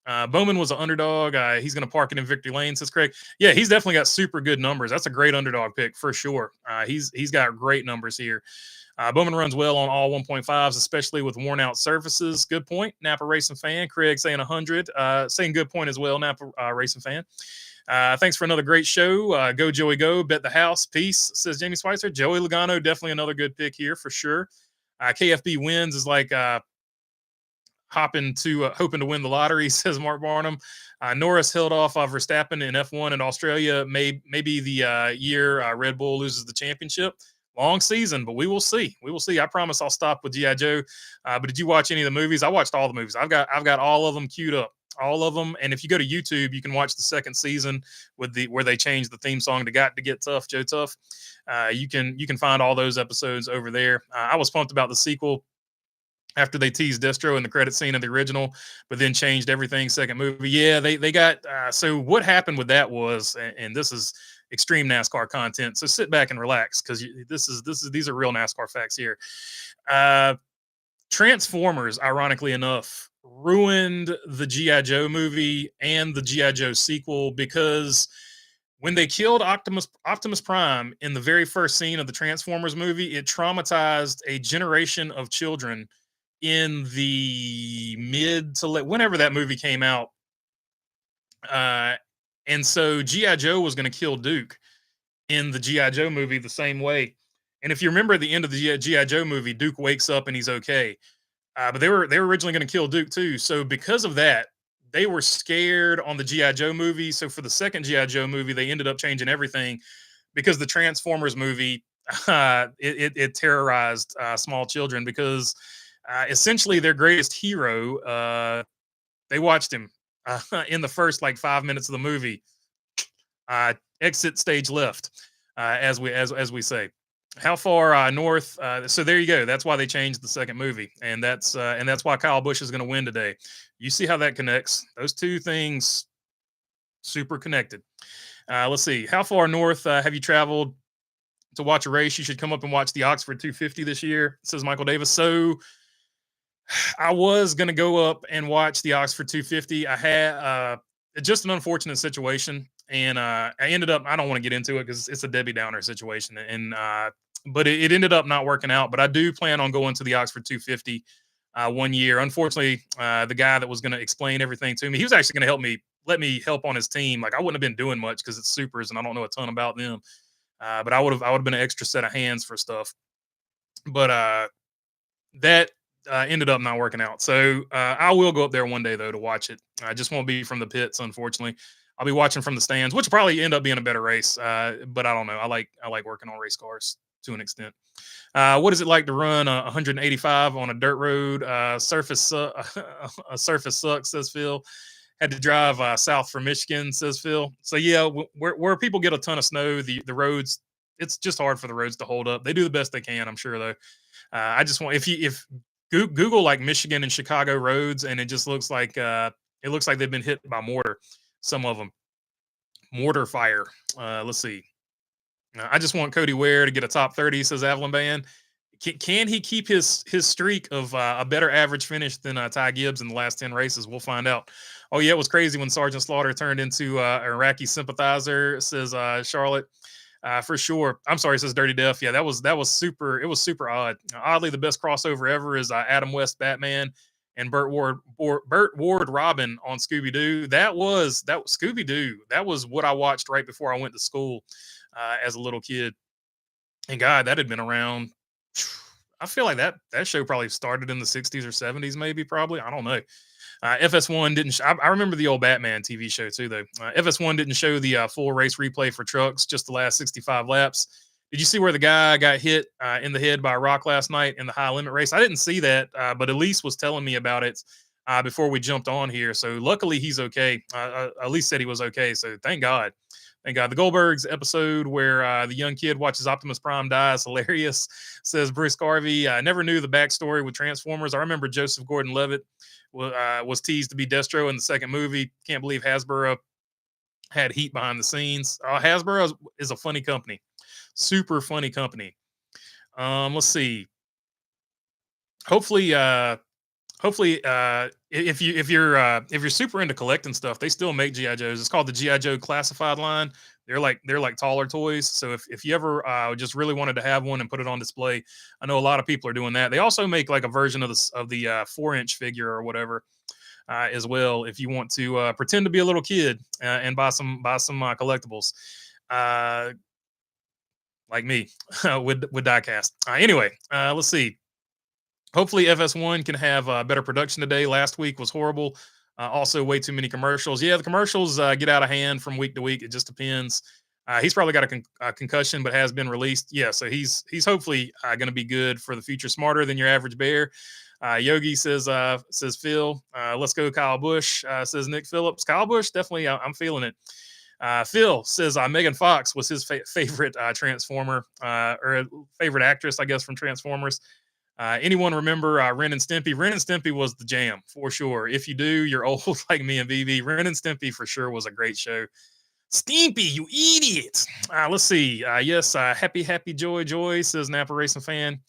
Bowman was an underdog. He's going to park it in victory lane, says Craig. Yeah, he's definitely got super good numbers. That's a great underdog pick for sure. He's got great numbers here. Bowman runs well on all 1.5s, especially with worn out surfaces. Good point, Napa Racing Fan. Craig saying 100. Saying good point as well, Napa Racing Fan. Thanks for another great show. Go Joey Go. Bet the house. Peace, says Jamie Spicer. Joey Logano, definitely another good pick here for sure. KFB wins is like hoping to win the lottery, says Mark Barnum. Norris held off of Verstappen in F1 in Australia. Maybe the year Red Bull loses the championship. Long season, but we will see. We will see. I promise I'll stop with G.I. Joe. But did you watch any of the movies? I watched all the movies. I've got all of them queued up. All of them. And if you go to YouTube, you can watch the second season where they changed the theme song to "Got to Get Tough, Joe Tough." You can find all those episodes over there. I was pumped about the sequel after they teased Destro in the credit scene of the original, but then changed everything second movie. Yeah, they got so what happened with that was, and this is extreme NASCAR content, so sit back and relax because these are real NASCAR facts here. Transformers, ironically enough, ruined the G.I. Joe movie and the G.I. Joe sequel because when they killed Optimus Prime in the very first scene of the Transformers movie, it traumatized a generation of children in the mid to late, whenever that movie came out. And so G.I. Joe was going to kill Duke in the G.I. Joe movie the same way. And if you remember at the end of the G.I. Joe movie, Duke wakes up and he's okay. But they were originally going to kill Duke too. So because of that, they were scared on the G.I. Joe movie. So for the second G.I. Joe movie, they ended up changing everything because the Transformers movie, it terrorized small children because essentially their greatest hero, they watched him in the first like 5 minutes of the movie. Exit stage left, as we say. How far north? So there you go. That's why they changed the second movie, and that's why Kyle Busch is going to win today. You see how that connects? Those two things super connected. Let's see. How far north have you traveled to watch a race? You should come up and watch the Oxford 250 this year, says Michael Davis. So I was going to go up and watch the Oxford 250. I had just an unfortunate situation, and I ended up. I don't want to get into it because it's a Debbie Downer situation, and but it ended up not working out. But I do plan on going to the Oxford 250 one year. Unfortunately, the guy that was going to explain everything to me, he was actually going to help me, let me help on his team. Like I wouldn't have been doing much because it's supers, and I don't know a ton about them. But I would have been an extra set of hands for stuff. But that ended up not working out. So I will go up there one day though to watch it. I just won't be from the pits, unfortunately. I'll be watching from the stands, which will probably end up being a better race. But I don't know. I like working on race cars to an extent. What is it like to run 185 on a dirt road? A surface sucks, says Phil. Had to drive south from Michigan, says Phil. So yeah, where people get a ton of snow, the roads, it's just hard for the roads to hold up. They do the best they can, I'm sure though. I just want if Google like Michigan and Chicago roads, and it looks like they've been hit by mortar. Some of them mortar fire. Let's see. I just want Cody Ware to get a top 30, says Avalon Band. Can he keep his streak of a better average finish than Ty Gibbs in the last 10 races? We'll find out. Oh yeah, it was crazy when Sergeant Slaughter turned into an Iraqi sympathizer, says Charlotte. For sure. I'm sorry, says Dirty Death. Yeah, that was super. It was super odd. Oddly, the best crossover ever is Adam West Batman and Burt Ward Robin on Scooby Doo. That Scooby Doo. That was what I watched right before I went to school as a little kid. And God, that had been around. I feel like that show probably started in the 60s or 70s, maybe, probably. I don't know. FS1 didn't. I remember the old Batman TV show too, though. FS1 didn't show the full race replay for trucks, just the last 65 laps. Did you see where the guy got hit in the head by a rock last night in the high limit race? I didn't see that, but Elise was telling me about it before we jumped on here. So luckily he's okay. Elise said he was okay. So thank God. Thank God. The Goldbergs episode where the young kid watches Optimus Prime die is hilarious, says Bruce Garvey. I never knew the backstory with Transformers. I remember Joseph Gordon-Levitt was teased to be Destro in the second movie. Can't believe Hasbro had heat behind the scenes. Hasbro is a funny company. Super funny company. Let's see. Hopefully, if you're super into collecting stuff, they still make GI Joes. It's called the GI Joe Classified line. They're like taller toys. So if you ever just really wanted to have one and put it on display, I know a lot of people are doing that. They also make like a version of the 4-inch figure or whatever as well. If you want to pretend to be a little kid and buy some collectibles, like me with diecast. Anyway, let's see. Hopefully FS1 can have better production today. Last week was horrible. Also, way too many commercials. Yeah, the commercials get out of hand from week to week. It just depends. He's probably got a concussion, but has been released. Yeah, so he's hopefully going to be good for the future. Smarter than your average bear. Yogi says Phil. Let's go Kyle Busch. Says Nick Phillips. Kyle Busch, definitely. I'm feeling it. Phil says Megan Fox was his favorite Transformer or favorite actress, I guess, from Transformers. Anyone remember Ren and Stimpy? Ren and Stimpy was the jam for sure. If you do, you're old like me and BB. Ren and Stimpy for sure was a great show. Stimpy, you idiot. Let's see. Yes, happy joy, says Napa Racing Fan.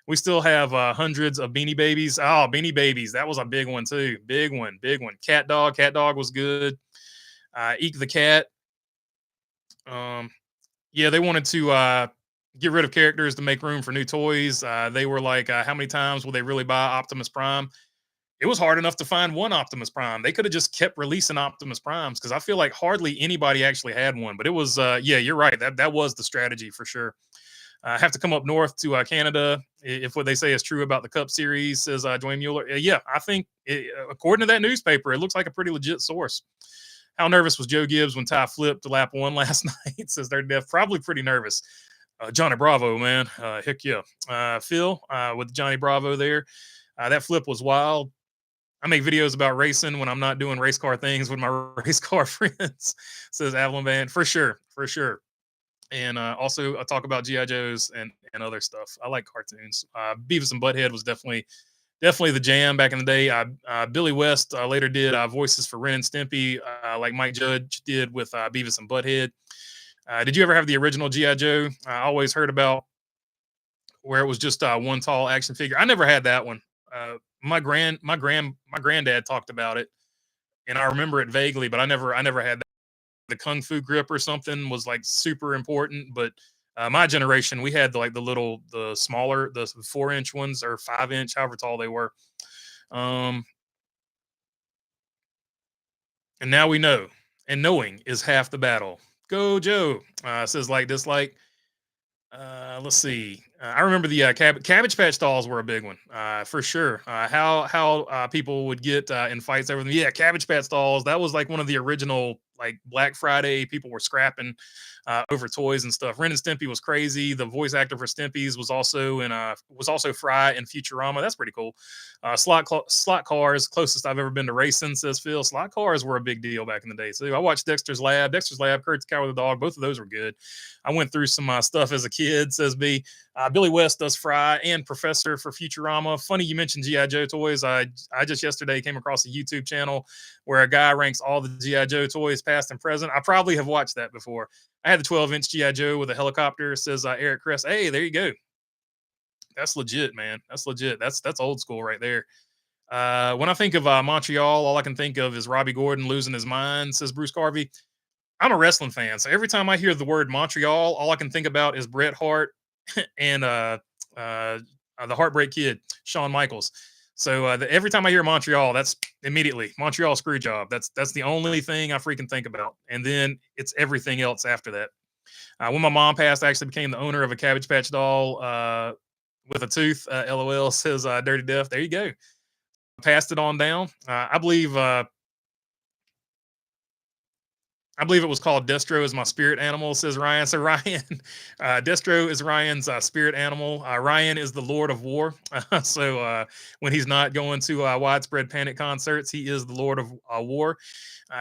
We still have hundreds of Beanie Babies. Oh, Beanie Babies. That was a big one too. Big one. Cat Dog. Cat Dog was good. Eek the Cat. Yeah, they wanted to get rid of characters to make room for new toys. They were like, how many times will they really buy Optimus Prime? It was hard enough to find one Optimus Prime. They could have just kept releasing Optimus Primes because I feel like hardly anybody actually had one. But it was, yeah, you're right. That was the strategy for sure. Have to come up north to Canada if what they say is true about the Cup Series, says Dwayne Mueller. Yeah, I think according to that newspaper, it looks like a pretty legit source. How nervous was Joe Gibbs when Ty flipped to lap 1 last night? Says they're deaf. Probably pretty nervous. Johnny Bravo, man. Heck yeah. Phil with Johnny Bravo there. That flip was wild. I make videos about racing when I'm not doing race car things with my race car friends. Says Avalon Band for sure, for sure. And also, I talk about GI Joes and other stuff. I like cartoons. Beavis and Butthead was definitely the jam back in the day. Billy West later did voices for Ren and Stimpy, like Mike Judge did with Beavis and Butthead. Did you ever have the original GI Joe? I always heard about where it was just one tall action figure. I never had that one. My granddad talked about it, and I remember it vaguely, but I never had that. The kung fu grip or something was like super important. But my generation, we had the smaller, the 4 inch ones or 5 inch, however tall they were. Um, and now we know, and knowing is half the battle. Go Joe says like dislike. Let's see. I remember the Cabbage Patch dolls were a big one for sure. How people would get in fights over them. Yeah, Cabbage Patch dolls. That was like one of the original like Black Friday. People were scrapping over toys and stuff. Ren and Stimpy was crazy. The voice actor for Stimpy's was also Fry in Futurama. That's pretty cool. Slot cars, closest I've ever been to racing, says Phil. Slot cars were a big deal back in the day. So I watched Dexter's Lab, Kurt the Cowardly Dog. Both of those were good. I went through some stuff as a kid, says B. Billy West does Fry and Professor for Futurama. Funny you mentioned G.I. Joe toys. I just yesterday came across a YouTube channel where a guy ranks all the G.I. Joe toys, past and present. I probably have watched that before. I had the 12-inch G.I. Joe with a helicopter, says Eric Chris. Hey, there you go. That's legit, man. That's legit. That's old school right there. When I think of Montreal, all I can think of is Robbie Gordon losing his mind, says Bruce Carvey. I'm a wrestling fan, so every time I hear the word Montreal, all I can think about is Bret Hart and the Heartbreak Kid, Shawn Michaels. So every time I hear Montreal, that's immediately Montreal screw job. That's the only thing I freaking think about, and then it's everything else after that. When my mom passed, I actually became the owner of a Cabbage Patch doll with a tooth. LOL, says Dirty Death. There you go. Passed it on down. I believe it was called Destro is my spirit animal, says Ryan. So Ryan, Destro is Ryan's spirit animal. Ryan is the Lord of War. So when he's not going to widespread panic concerts, he is the Lord of War.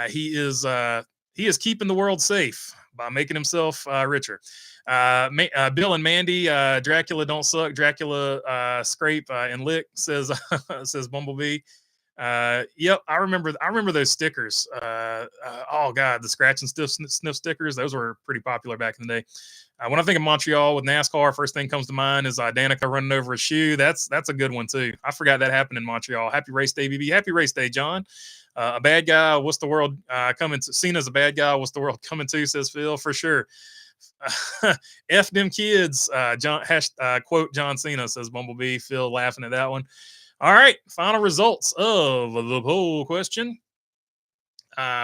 He is keeping the world safe by making himself richer. Bill and Mandy, Dracula don't suck. Dracula scrape and lick, says says Bumblebee. Yep, I remember those stickers. Oh god, the scratch and sniff stickers. Those were pretty popular back in the day. When I think of Montreal with NASCAR, first thing comes to mind is Danica running over a shoe. That's a good one too. I forgot that happened in Montreal. Happy race day, BB. Happy race day, John. A bad guy. What's the world coming to? Seen as a bad guy. What's the world coming to? Says Phil for sure. F them kids. Quote John Cena, says Bumblebee. Phil laughing at that one. All right, final results of the poll question.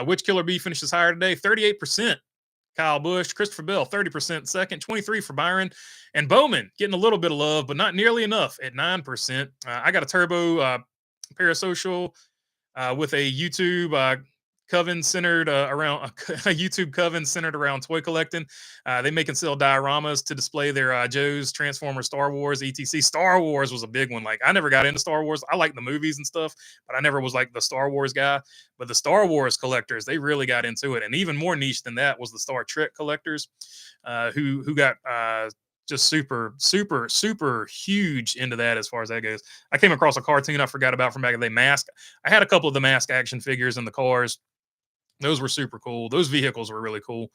Which Killer Bee finishes higher today? 38%. Kyle Busch, Christopher Bell, 30% second, 23 for Byron, and Bowman getting a little bit of love, but not nearly enough at 9%. I got a turbo parasocial with a YouTube coven centered around a YouTube coven centered around toy collecting. They make and sell dioramas to display their Joe's, Transformers, Star Wars, etc. Star Wars was a big one. Like I never got into Star Wars. I like the movies and stuff, but I never was like the Star Wars guy. But the Star Wars collectors, they really got into it, and even more niche than that was the Star Trek collectors, who got just super huge into that as far as that goes. I came across a cartoon I forgot about from back in the day, Mask. I had a couple of the Mask action figures in the cars. Those were super cool. Those vehicles were really cool.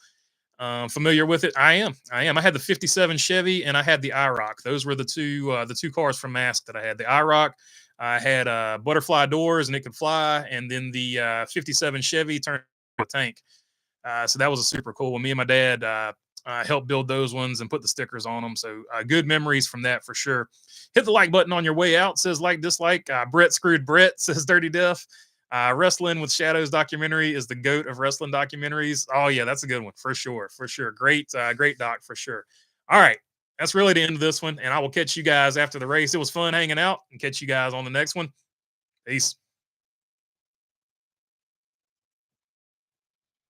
Familiar with it? I am. I had the '57 Chevy and I had the IROC. Those were the two cars from Mask that I had. The IROC, I had butterfly doors and it could fly, and then the '57 Chevy turned into a tank. So that was a super cool one. Me and my dad helped build those ones and put the stickers on them. So good memories from that for sure. Hit the like button on your way out, says like dislike. Brett screwed Brett, says Dirty Death. Wrestling with Shadows documentary is the GOAT of wrestling documentaries. Oh yeah, that's a good one for sure. Great doc for sure. All right, that's really the end of this one, and I will catch you guys after the race. It was fun hanging out, and catch you guys on the next one. Peace.